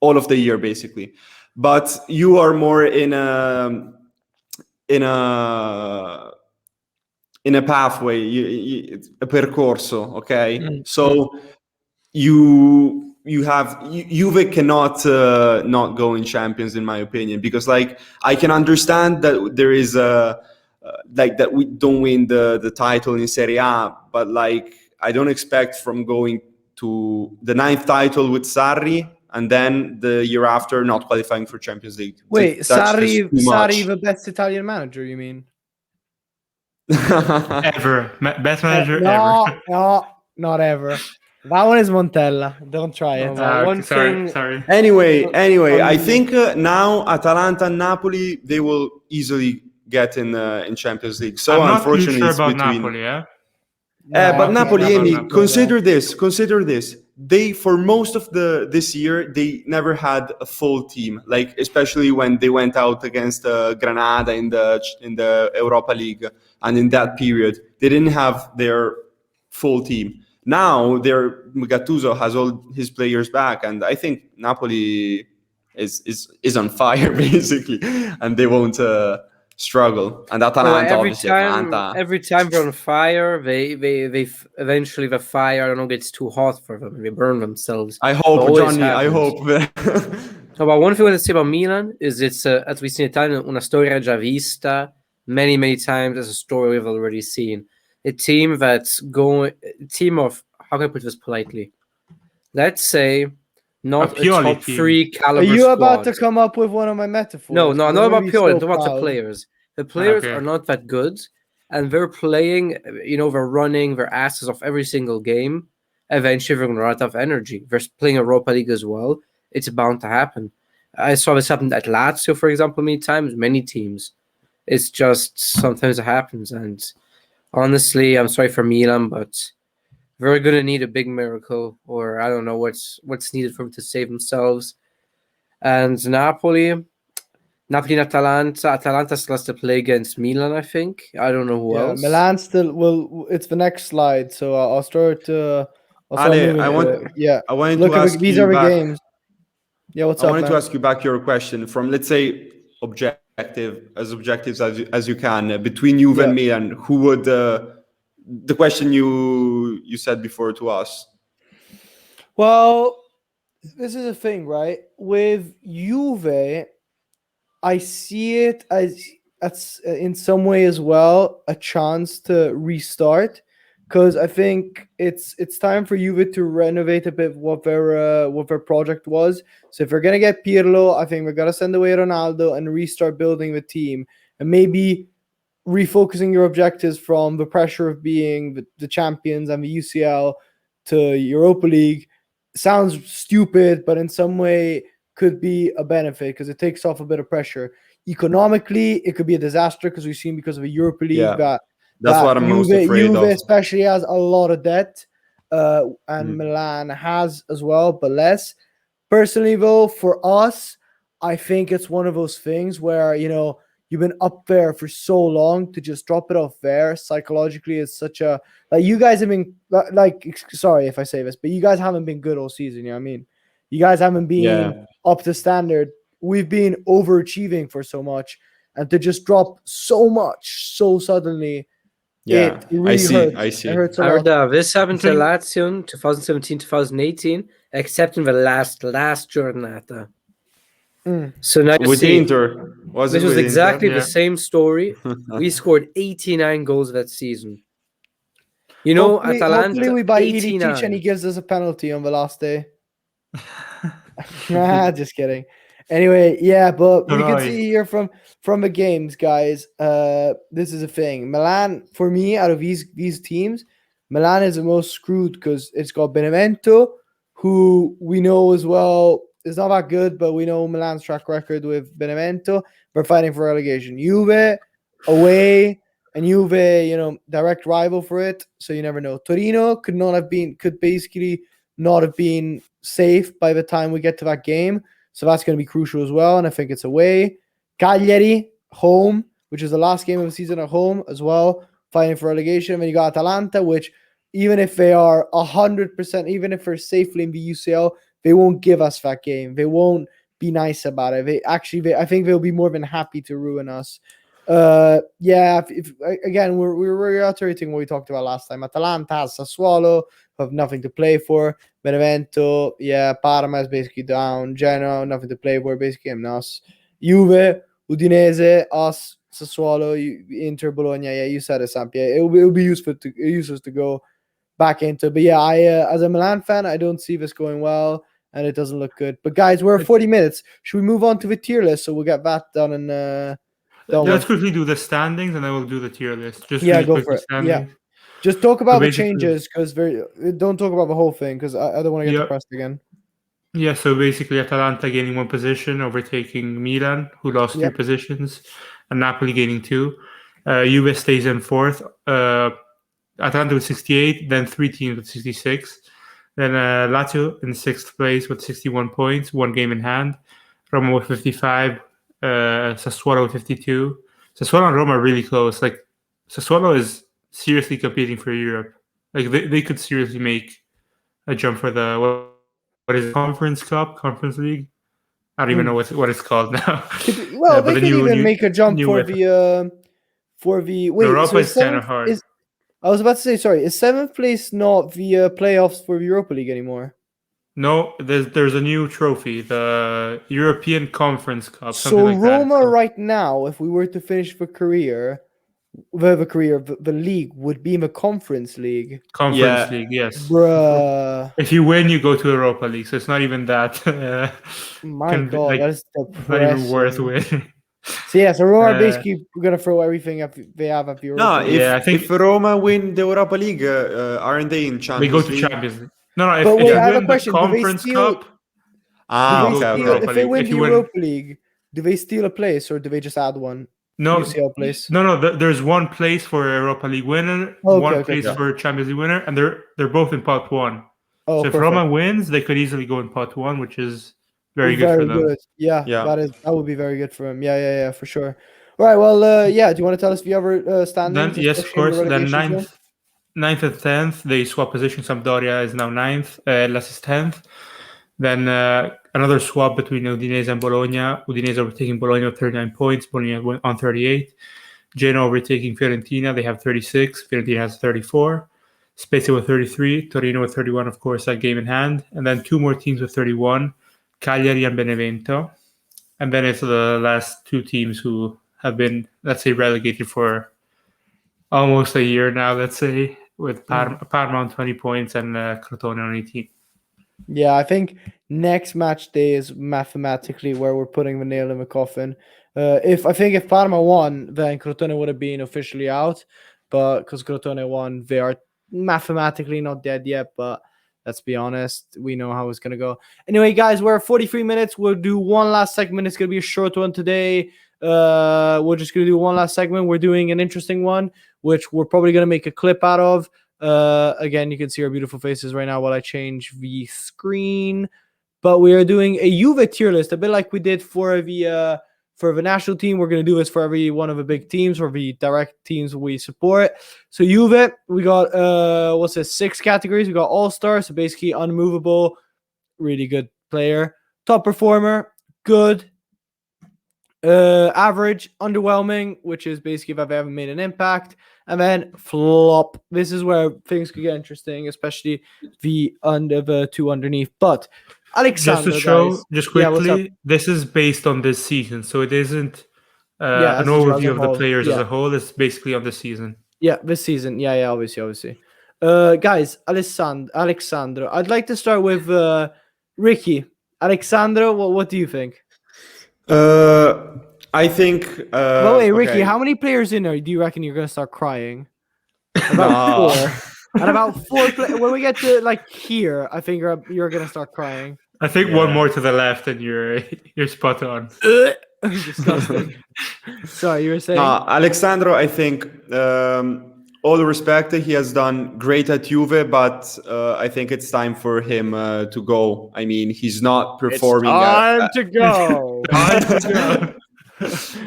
all of the year, basically. but you are more in a pathway, it's a percorso, okay? So Juve cannot not go in Champions, in my opinion, because like I can understand that there is a like that we don't win the title in Serie A, but like I don't expect from going to the 9th title with Sarri and then the year after not qualifying for Champions League. Wait, That's just Sarri, too much. the best Italian manager, you mean? Ever. Best manager No, ever. no, not ever. That one is Montella. Don't try it. One thing- sorry. Anyway, I think now Atalanta and Napoli, they will easily get in Champions League. So I'm not too unfortunately, sure it's about between. Napoli, yeah? But Napoli, about Amy, Napoli. consider this. They, for most of this year, they never had a full team. Like especially when they went out against Granada in the Europa League, and in that period, they didn't have their full team. Now, Gattuso has all his players back, and I think Napoli is on fire basically, and they won't struggle. And Atalanta, obviously, Atalanta. every time they're on fire, they eventually the fire, I don't know, gets too hot for them. They burn themselves. I hope, Always Johnny. I happens. hope. No, but one thing I want to say about Milan is it's, as we see in Italian, una storia già vista. Many times as a story we've already seen. A team of, how can I put this politely? Let's say, not A a Pioli top team. 3 Are caliber you about to squad. come up with one of my metaphors? No, I'm not gonna about be Pioli. I'm so talking about the proud. players. The players Okay. are not that good, and they're playing, they're running their asses off every single game. Eventually, they're going to run out of energy. They're playing Europa League as well. It's bound to happen. I saw this happen at Lazio, for example, many teams. It's just sometimes it happens. And honestly, I'm sorry for Milan, but they're going to need a big miracle, or I don't know what's needed for them to save themselves. And Napoli and Atalanta. Atalanta still has to play against Milan, I think. I don't know who else. Milan still. Well, it's the next slide, so I'll start. I'll start Ale, moving. I wanted Look to at ask these you are the back. games. Yeah, what's I up, wanted man? to ask you back your question from, let's say, objectives as you can between Juve and Milan. Who would the question you said before to us? Well, this is a thing, right? With Juve, I see it as in some way as well a chance to restart, because I think it's time for Juve to renovate a bit what their project was. So if we're gonna get Pirlo, I think we're gonna send away Ronaldo and restart building the team, and maybe refocusing your objectives from the pressure of being the champions and the UCL to Europa League. Sounds stupid, but in some way could be a benefit because it takes off a bit of pressure. Economically, it could be a disaster because we've seen because of a Europa League Yeah, that's what I'm most afraid Juve of. especially has a lot of debt, and Milan has as well, but less. Personally, though, for us, I think it's one of those things where you've been up there for so long to just drop it off there psychologically is such a you guys have been sorry if I say this, but you guys haven't been good all season. You know what I mean? You guys haven't been up to standard. We've been overachieving for so much, and to just drop so much so suddenly, it really hurts. I see. It hurts a lot. This happened to Lazio in 2017-2018, except in the last giornata. So now you With see, Inter, this was exactly Inter? the same story. We scored 89 goals that season. Atalanta. Hopefully we buy 89. Ilicic and he gives us a penalty on the last day. Just kidding. Anyway, but we can see here from the games, guys. This is a thing. Milan, for me, out of these teams, Milan is the most screwed because it's got Benevento, who we know as well is not that good, but we know Milan's track record with Benevento. We're fighting for relegation. Juve away, and Juve, direct rival for it. So you never know. Torino could basically not have been safe by the time we get to that game. So that's going to be crucial as well. And I think it's away. Cagliari, home, which is the last game of the season at home as well, fighting for relegation. And then you got Atalanta, which even if they are 100%, even if they're safely in the UCL, they won't give us that game. They won't be nice about it. I think they'll be more than happy to ruin us. If again, we're reiterating what we talked about last time. Atalanta has Sassuolo, who have nothing to play for. Benevento, Parma is basically down. Genoa, nothing to play for, basically, and us. Juve, Udinese, us, Sassuolo, Inter, Bologna. Yeah, you said it, Samp. Yeah, it'll be useless to go back into. But yeah, I as a Milan fan, I don't see this going well, and it doesn't look good. But guys, we're at 40 minutes. Should we move on to the tier list so we'll get that done and let's quickly do the standings, and then we'll do the tier list. Just Yeah, really go quick, for the it. standings. Yeah. Just talk about the basically- changes, because don't talk about the whole thing, because I don't want to get depressed again. Yeah, so basically Atalanta gaining 1 position, overtaking Milan, who lost 3 positions, and Napoli gaining 2. Juve stays in 4th. Atalanta with 68, then 3 teams with 66. Then Lazio in 6th place with 61 points, 1 game in hand. Roma with 55. Sassuolo with 52. Sassuolo and Roma are really close. Like, Sassuolo is seriously competing for Europe. Like, they could seriously make a jump for the what is it, Conference League? I don't even know what it's called now. Well, but they could even make a jump for the wait. Europa So is kind of hard. I was about to say, sorry, is 7th place not the playoffs for the Europa League anymore? No, there's a new trophy, the European Conference Cup. So Like Roma that. right now, if we were to finish the league would be in the Conference League. Conference League, yes. Bruh. If you win, you go to Europa League, so it's not even that. My God, like, that is it's not even worth depressing. winning. So Roma are basically gonna throw everything they have at the Europa League. I think if Roma win the Europa League, aren't they in Champions They go to League? Champions League. No, if But wait, you I have a win the question. Do they Conference steal- Cup, If they win If the you win- Europa League, do they steal a place or do they just add one? no, UCL place. no. There's 1 place for Europa League winner, Okay, 1 okay, place okay. for Champions League winner, and they're both in pot 1. Oh, So if perfect. Roma wins, they could easily go in pot 1, which is very good for them. Good. Yeah, Yeah. that would be very good for him. Yeah, for sure. All right, well, do you want to tell us the other standings? Then, yes, of especially in the course. Then relegation zone? 9th and 10th, they swap position. Sampdoria is now 9th, Hellas is 10th. Then another swap between Udinese and Bologna. Udinese overtaking Bologna with 39 points, Bologna on 38. Genoa overtaking Fiorentina, they have 36. Fiorentina has 34. Spezia with 33. Torino with 31, of course, that game in hand. And then 2 more teams with 31, Cagliari and Benevento. And then it's the last 2 teams who have been, let's say, relegated for almost a year now, let's say, with Parma on 20 points and Crotone on 18. Yeah, I think next match day is mathematically where we're putting the nail in the coffin. If Parma won, then Crotone would have been officially out. But because Crotone won, they are mathematically not dead yet. But let's be honest, we know how it's gonna go. Anyway, guys, we're at 43 minutes. We'll do one last segment. It's gonna be a short one today. We're just gonna do one last segment. We're doing an interesting one, which we're probably gonna make a clip out of. Again, you can see our beautiful faces right now while I change the screen. But we are doing a Juve tier list, a bit like we did for the national team. We're going to do this for every one of the big teams, or the direct teams we support. So Juve, we got 6 categories. We got all-star, so basically unmovable, really good player. Top performer, good. Average, underwhelming, which is basically if I've ever made an impact. And then flop. This is where things could get interesting, especially the 2 underneath. But Alexander, just to show, guys, just quickly, this is based on this season, so it isn't an overview of the players as a whole. It's basically on this season. Yeah, this season. Yeah, obviously. Guys, Alexandro, I'd like to start with Ricky. Alexandro, what do you think? I think. Wait, Ricky, okay. how many players in there do you reckon you're gonna start crying? About 4. And about 4 when we get to like here, I think you're gonna start crying. I think one more to the left, and you're spot on. Disgusting. Sorry, you were saying. Alexandro, I think. All respect, he has done great at Juve, but I think it's time for him to go. I mean, he's not performing. Time to go.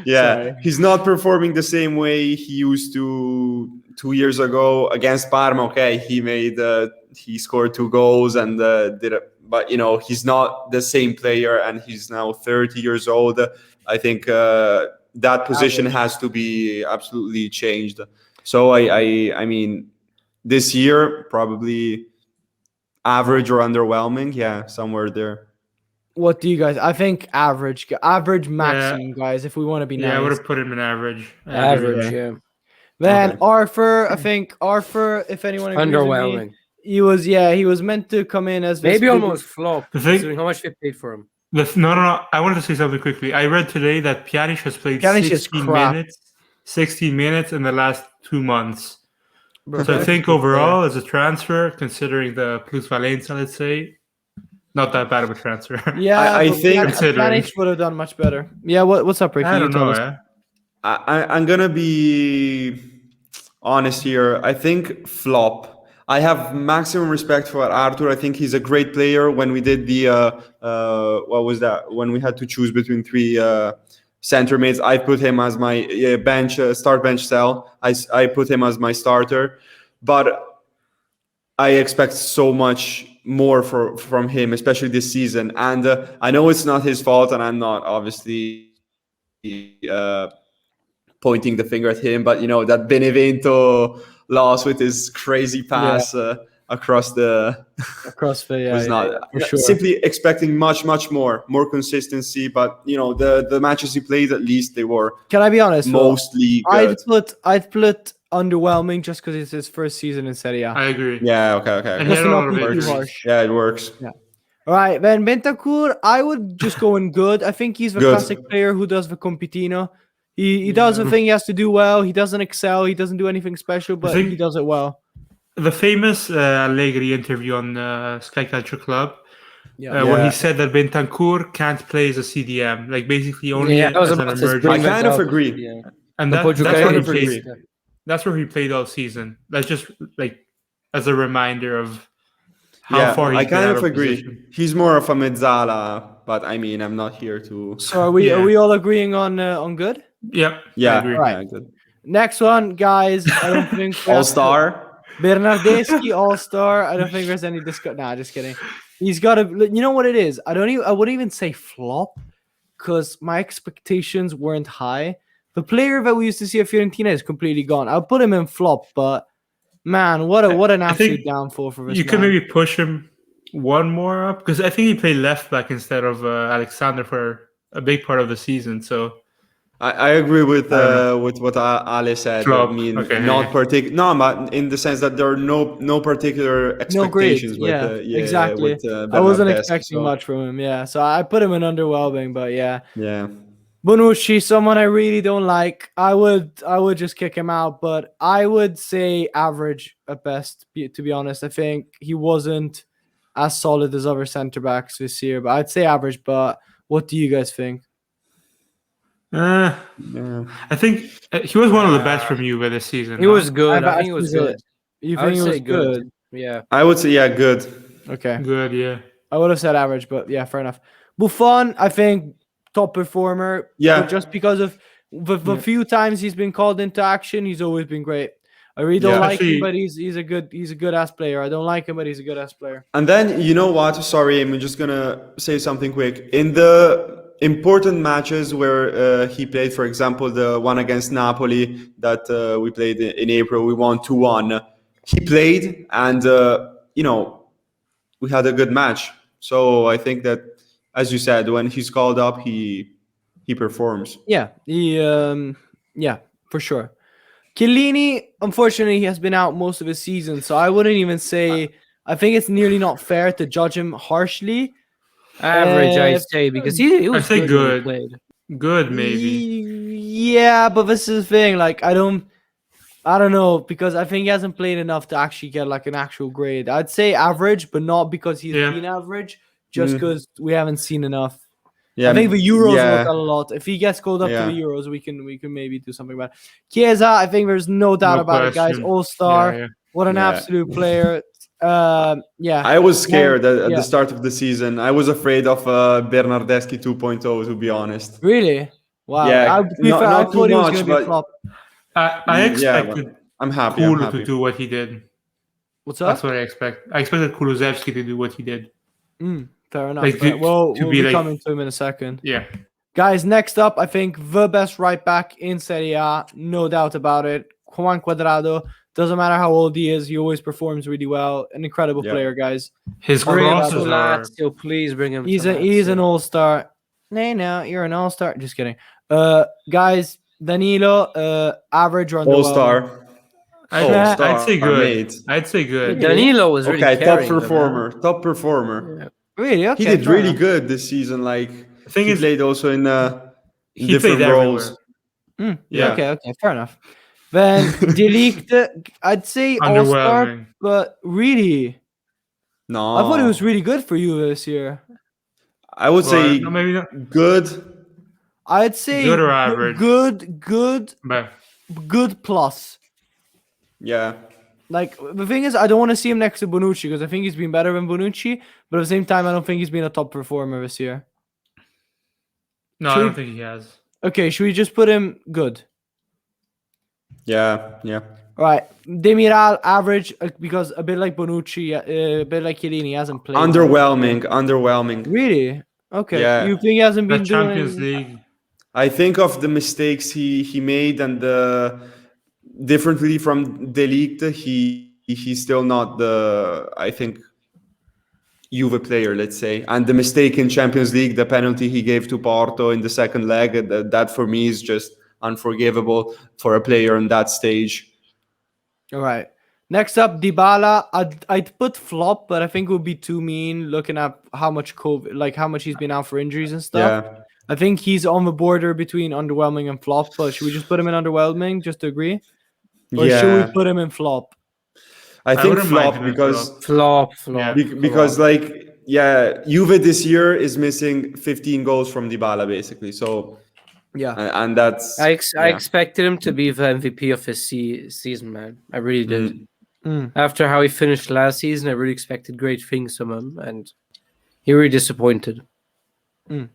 Yeah, Sorry. he's not performing the same way he used to 2 years ago against Parma. Okay, he scored 2 goals and did but he's not the same player, and he's now 30 years old. I think that position has to be absolutely changed. So I mean, this year probably average or underwhelming, somewhere there. What do you guys? I think average maximum, guys. If we want to be nice, I would have put him in average. Average, yeah. Then Okay. Arthur, I think Arthur, if anyone agrees with me, Underwhelming. he was meant to come in as this Maybe big- almost flop, The thing- considering how much they paid for him. No. I wanted to say something quickly. I read today that Pjanic has played Pjanic is 16 crap. minutes. 16 minutes in the last 2 months. Bro, So I that's think good overall, as a transfer, considering the plusvalenza, let's say, not that bad of a transfer. player. Yeah, I but think- Considering. Pjanic would have done much better. Yeah, what's up, Ricky? I You don't tell know. us. I'm gonna be honest here. I think flop. I have maximum respect for Arthur. I think he's a great player. When we did the what was that? When we had to choose between three center mids, I put him as my start bench cell. I put him as my starter, but I expect so much more from him, especially this season. And I know it's not his fault, and I'm not obviously pointing the finger at him, but that Benevento loss with his crazy pass across the was not for sure. simply expecting much more consistency. But the matches he played, at least they were Can I be honest? Will? mostly good. I'd put underwhelming just because it's his first season in Serie A. I agree. Yeah, okay. And he Just had to a not lot of be too injuries. harsh. Yeah, it works. All right, then Bentancur, I would just go in good. I think he's the Good. classic player who does the compitino. He does the thing he has to do well. He doesn't excel. He doesn't do anything special, but think- he does it well. The famous Allegri interview on Sky Calcio Club, Yeah. where Yeah. he said that Bentancur can't play as a CDM, like basically only Yeah, I was as an about to emerging. bring I that kind of up. agree. Yeah. And The that's Portuguese where he kind of played. agree. That's where he played all season. That's just like as a reminder of how far he's I been kind out of agree. position. He's more of a mezzala, but I mean, I'm not here to. So are we Yeah. are we all agreeing on good? Yep. I Yeah, agree. Right. yeah, good. Next one, guys. I don't think we have All to- star. Bernardeschi All-Star. I don't think there's any discussion. Nah, just kidding. He's got to. You know what it is? I wouldn't even say flop because my expectations weren't high. The player that we used to see at Fiorentina is completely gone. I'll put him in flop, but man, what an I think absolute downfall for this You man. can maybe push him one more up because I think he played left back instead of Alexander for a big part of the season. So I agree with I don't what Ale said. Flop. I mean, Okay, not yeah. particular. No, but in the sense that there are no particular No grade. expectations with Exactly. with I wasn't Bernardeschi, expecting so, much from him. Yeah, so I put him in underwhelming, but yeah. Yeah, Bonucci, someone I really don't like. I would just kick him out, but I would say average at best. To be honest, I think he wasn't as solid as other centre backs this year, but I'd say average. But what do you guys think? yeah. I think he was one of the best from Juve this season. He no? was good. I've I think he was actually good. You I think would he was say good. Yeah. I would say good. Okay, good. Yeah. I would have said average, but yeah, fair enough. Buffon, I think top performer. Yeah. but just because of the few times he's been called into action, he's always been great. I really don't Yeah. like him, Actually- but he's a good ass player. I don't like him, but he's a good ass player. And then you know what? Sorry, I'm just gonna say something quick. In the important matches where he played, for example, the one against Napoli that we played in April, we won 2-1. He played, and we had a good match. So I think that, as you said, when he's called up, he performs. Yeah, yeah, for sure. Chiellini, unfortunately, he has been out most of his season, so I wouldn't even say. I think it's nearly not fair to judge him harshly. Average, I'd say, because he was say good. good. When he played. Good, maybe. Yeah, but this is the thing. Like, I don't know, because I think he hasn't played enough to actually get like an actual grade. I'd say average, but not because he's Yeah. been average, just because we haven't seen enough. Yeah, I think the Euros yeah. look a lot. If he gets called up Yeah. to the Euros, we can maybe do something about it. Chiesa, I think there's no doubt No about it, guys. question. All-star. Yeah, yeah. What an Yeah. absolute player. Yeah. I was scared at yeah. the start of the season. I was afraid of Bernardeschi 2.0, to be honest. Really? Wow. Yeah, To be not- fair, I not too thought he was much, going to be a but- flop. I expected but I'm happy. Kulu to do what he did. What's up? That's what I expect. I expected Kulusevski to do what he did. Fair enough. Like, But we'll be be like- coming to him in a second. Yeah. Guys, next up, I think the best right back in Serie A, no doubt about it. Juan Cuadrado. Doesn't matter how old he is, he always performs really well. An incredible Yeah. player, guys. His Bring him to crosses are. Lazio, please bring him. He's to an Lazio. all-star. No, you're an all-star. Just kidding. Guys, Danilo, average or underwhelming? All-star. I'd say good. mate. I'd say good. Danilo was really Okay, top carrying them, man. performer. Top performer. Yeah. Really? Okay. He did fair really enough. good this season. Like The thing he is, played also in he different played roles. everywhere. Yeah. Okay, fair enough. Then Delict, I'd say all-star, Underwhelming. but really, No, I thought he was really good for you this year. I would say No, maybe not. good. I'd say Good or average? Good But plus. Yeah, Like, the thing is, I don't want to see him next to Bonucci because I think he's been better than Bonucci, but at the same time, I don't think he's been a top performer this year. no, I Should don't we- think he has. Okay, should we just put him good? yeah. All right, Demiral average because a bit like Bonucci, a bit like Chiellini, hasn't played. Underwhelming. Really? Okay. Yeah. You think he hasn't The been doing Champions League. I think of the mistakes he made and differently from Delict, he's still not the, I think, Juve player, let's say. And the mistake in Champions League, the penalty he gave to Porto in the second leg, that for me is just unforgivable for a player in that stage. All right. Next up, Dybala. I'd put flop, but I think it would be too mean looking at how much COVID, like how much he's been out for injuries and stuff. Yeah. I think he's on the border between underwhelming and flop. But should we just put him in underwhelming just to agree, or should we put him in flop? I think wouldn't mind flop him in because Flop. Yeah. because like Juve this year is missing 15 goals from Dybala basically. So Yeah. and that's I yeah. expected him to be the MVP of his season, man. I really did. Mm. After how he finished last season, I really expected great things from him, and he really disappointed. All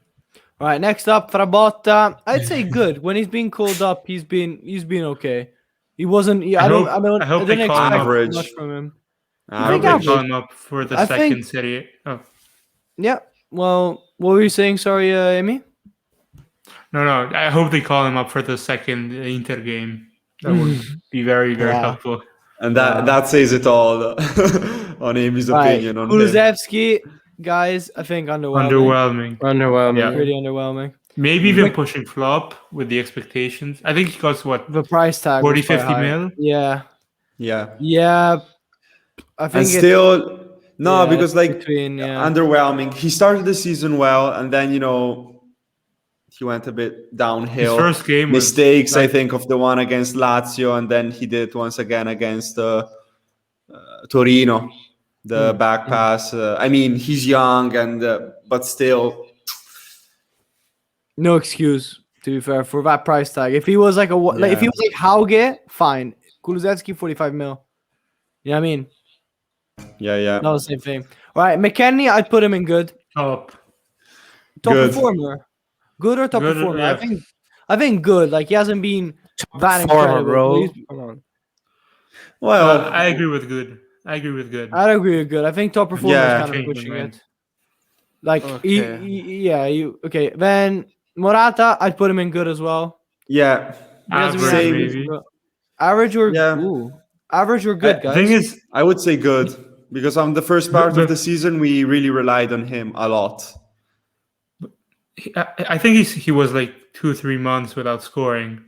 right. Next up, Frabotta. I'd say good. When he's been called up, he's been okay. He wasn't. Yeah, I hope didn't they call him expect average. much from him. I think hope they average. call him up for the I second think- Serie. Oh, Yeah. Well, what were you saying? Sorry, Amy. no. I hope they call him up for the second Inter game. That would be very, very Yeah. helpful. And that says it all on Amy's opinion on him. Kulusevski, guys, I think underwhelming. Underwhelming. Yeah. Really underwhelming. Maybe even pushing flop with the expectations. I think he costs what? The price tag. 40, was quite 50 high. mil? Yeah. Yeah. I think And it's- still no, yeah, because it's like between, yeah. underwhelming. He started the season well and then he went a bit downhill. His first game was mistakes, I like- think, of the one against Lazio, and then he did once again against Torino, the back pass. I mean, he's young, and but still, No excuse, to be fair, for that price tag. If he was like if he was like Hauge, fine. Kulusevski, 45 mil. You know what I mean? yeah. Not the same thing. All right, McKennie, I'd put him in good. top. Top Good. performer. Good or top Good, performer? yeah. I think good. Like, he hasn't been that Performer, incredible. bro. He's- Come on. Well, I agree with good. I'd agree with good. I think top performer Yeah. is kind of Change my pushing mind. it. Like, Okay. okay. Then Morata, I'd put him in good as well. yeah. He hasn't Average, been- maybe. Average or Yeah. average or good, The guys. The thing is, I would say good because on the first part But- of the season we really relied on him a lot. I think he was like 2-3 months without scoring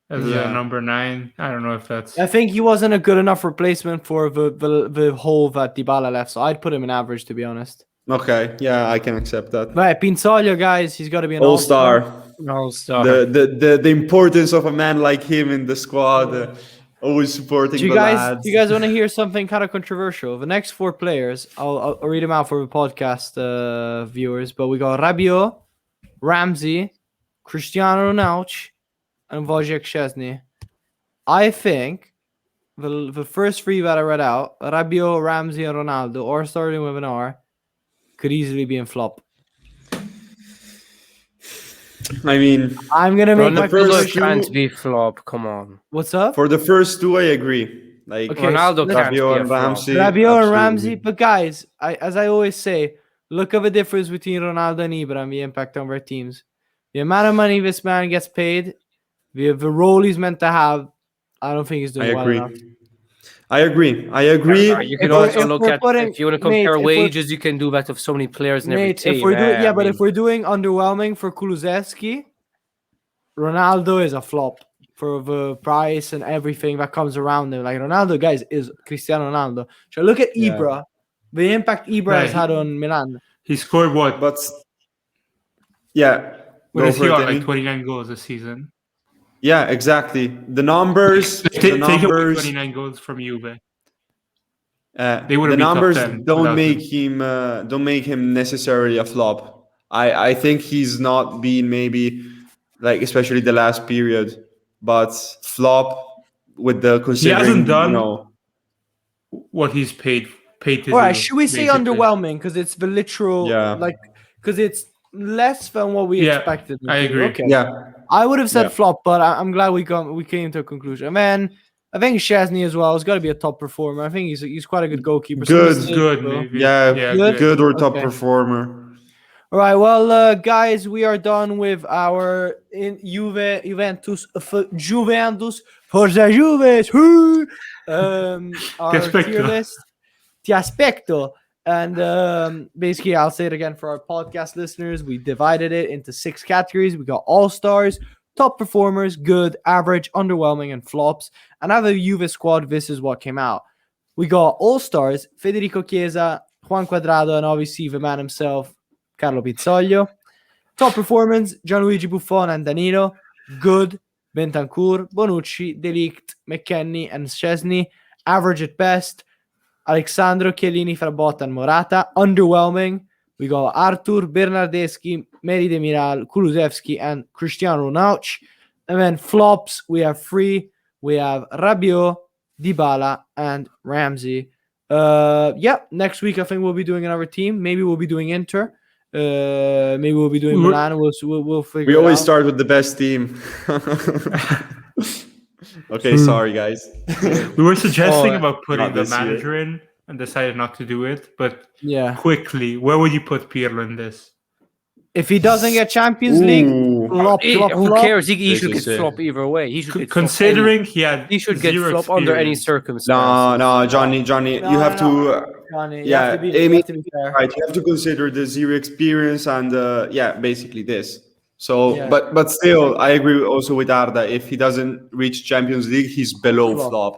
as Yeah. a number 9. I don't know if that's. I think he wasn't a good enough replacement for the hole that Dybala left, so I'd put him in average, to be honest. Okay, yeah, I can accept that. Right, Pinsoglio, guys, he's got to be an All-star. All-star. The importance of a man like him in the squad, always supporting Do you the guys lads. want to hear something kind of controversial? The next 4 players, I'll read them out for the podcast viewers, but we got Rabiot, Ramsey, Cristiano Ronaldo, and Wojciech Szczesny. I think the first 3 that I read out, Rabiot, Ramsey, and Ronaldo, or starting with an R, could easily be in flop. I mean, I'm gonna make my first Ronaldo prediction. can't be flop. Come on. What's up? for the first 2, I agree. Like Okay, Ronaldo let's- can't be Rabiot a and flop. Ramsey. Rabiot and absolutely. Ramsey, but guys, as I always say, look at the difference between Ronaldo and Ibra and the impact on their teams. The amount of money this man gets paid, the role he's meant to have, I don't think he's doing well enough. I agree. You can If we're- also if look we're at putting- if you want to mate, compare if we're- wages, you can do that with so many players in every Mate, team. if we're doing, I but if mean, we're doing underwhelming for Kulusevski, Ronaldo is a flop for the price and everything that comes around him. Like Ronaldo, guys, is Cristiano Ronaldo. So look at Yeah. Ibra, the impact Ibra has Right. had on Milan. He scored what? But yeah, What go is for he it, on? Timmy. Like 29 goals a season. Yeah, exactly. The numbers, Take away 29 goals from Juve. They wouldn't the be top numbers 10 don't without make him necessarily a flop. I think he's not been maybe like especially the last period, but flop with the considering hasn't done you know. What he's paid to All right, do, should we say basically. underwhelming because it's the literal, Yeah. like, because it's less than what we Yeah, expected. I agree. Okay. Yeah, I would have said Yeah. flop, but I'm glad we came to a conclusion. And then I think Szczesny as well has got to be a top performer. I think he's quite a good goalkeeper. Some Good, mistakes, Good, though. maybe. yeah, Good? good or top Okay. performer. All right, well, guys, we are done with our Juventus, Forza Juve, our aspetto. tier list. Ti aspetto. And basically, I'll say it again for our podcast listeners. We divided it into 6 categories. We got all-stars, top performers, good, average, underwhelming, and flops. And out of the Juve squad, this is what came out. We got all-stars, Federico Chiesa, Juan Cuadrado, and obviously the man himself, Carlo Pizzolio. Top performance, Gianluigi Buffon and Danilo. Good, Bentancur, Bonucci, De Ligt, McKennie, and Szczesny. Average at best, Alexandro, Chiellini, Frabotta, and Morata. Underwhelming, we got Artur, Bernardeschi, Meri Demiral, Kulusevski, and Cristiano Ronaldo. And then flops, we have 3. We have Rabiot, Dybala, and Ramsey. Next week I think we'll be doing another team. Maybe we'll be doing Inter. Maybe we'll be doing Milan. We'll figure We it always out. start with the best team. Okay, sorry guys. We were suggesting Oh, about putting not the this year. manager in and decided not to do it. But Yeah. quickly, where would you put Pirlo in this? If he doesn't get Champions League, Ooh. flop, flop, Who flop. cares? He should This get is it. flop either way. He should get flop Considering he had he should get zero flop under any experience. circumstance. No, Johnny, you have to. Johnny, you Yeah, have to be, Amy, you have to be fair. right. You have to consider the zero experience and basically this. So, Yeah. but still, I agree also with Arda. If he doesn't reach Champions League, he's below Flop. flop.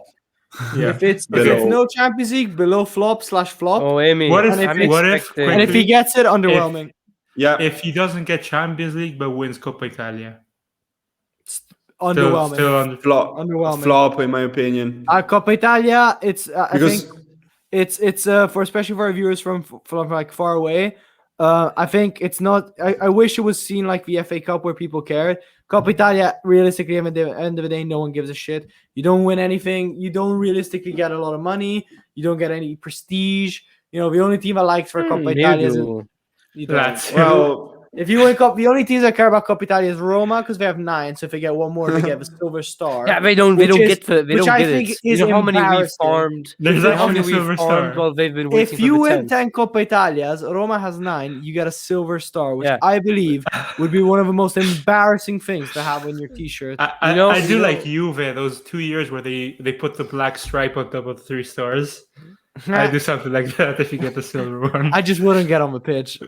Yeah. If it's Below. no Champions League, below flop/flop. Oh, Amy. What if- I'm what if- expecting- And if he gets it, underwhelming. Yeah, If he doesn't get Champions League but wins Coppa Italia, Underwhelming. still on flop, Underwhelming. flop in my opinion. Coppa Italia, it's I Because- think it's for especially for our viewers from like far away. I think it's not. I wish it was seen like the FA Cup where people cared. Coppa Italia, realistically, at the end of the day, no one gives a shit. You don't win anything. You don't realistically get a lot of money. You don't get any prestige. You know, the only team I liked for Coppa Italia is you don't. Lazio. Well, If you win Cup, the only teams that care about Coppa Italia is Roma because they have 9. So if they get one more, they get the silver star. Yeah, they don't Which is- get the, they which don't I get think it. is You know how many we embarrassing. farmed? There's You know how actually many a we silver farmed star. while they've been waiting If you for the win 10th? 10 Coppa Italias, Roma has 9, you get a silver star, which Yeah. I believe would be one of the most embarrassing things to have on your t-shirt. I You know- do you know- like Juve, those 2 years where they put the black stripe on top of 3 stars. I do something like that if you get the silver one. I just wouldn't get on the pitch.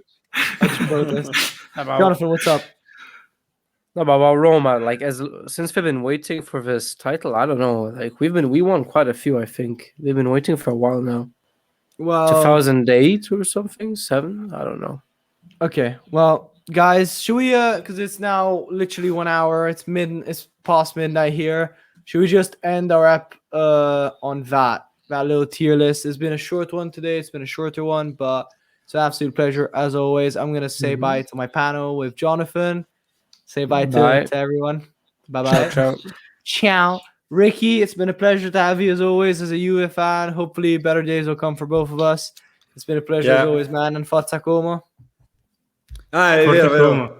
I just protest. Jonathan, what's up? No, but about Roma, like since we've been waiting for this title, I don't know. Like we won quite a few. I think they've been waiting for a while now. Well, 2008 or something, 7. I don't know. okay. Well, guys, should we because it's now literally 1 hour. It's past midnight here. Should we just end our app on that little tier list? It's been a short one today. It's been a shorter one, but it's an absolute pleasure as always. I'm gonna say bye to my panel with Jonathan. Say bye to everyone. Bye-bye. Ciao. Ciao. Ricky, it's been a pleasure to have you as always as a Juve fan. Hopefully better days will come for both of us. It's been a pleasure as always, man. And Forza Como. è Forza vero. Como.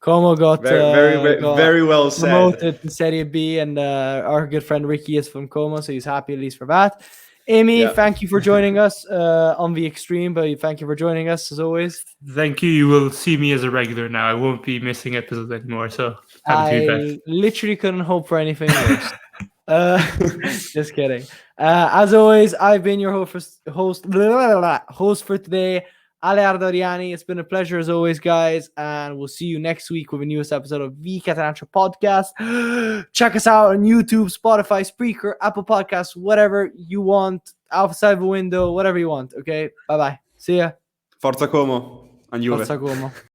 Como got, got Very well said. promoted to Serie B, and our good friend Ricky is from Como, so he's happy at least for that. Amy, Yeah. thank you for joining us on the extreme, but thank you for joining us as always. Thank you. You will see me as a regular now. I won't be missing episodes anymore. So happy to be back. I literally couldn't hope for anything worse. Just kidding. As always, I've been your host for today, Ale Ardoriani. It's been a pleasure as always, guys, and we'll see you next week with a newest episode of the Catenaccio Podcast. Check us out on YouTube, Spotify, Spreaker, Apple Podcasts, whatever you want, outside the window, whatever you want. Okay, bye-bye. See ya. Forza Como and Juve. Forza Como.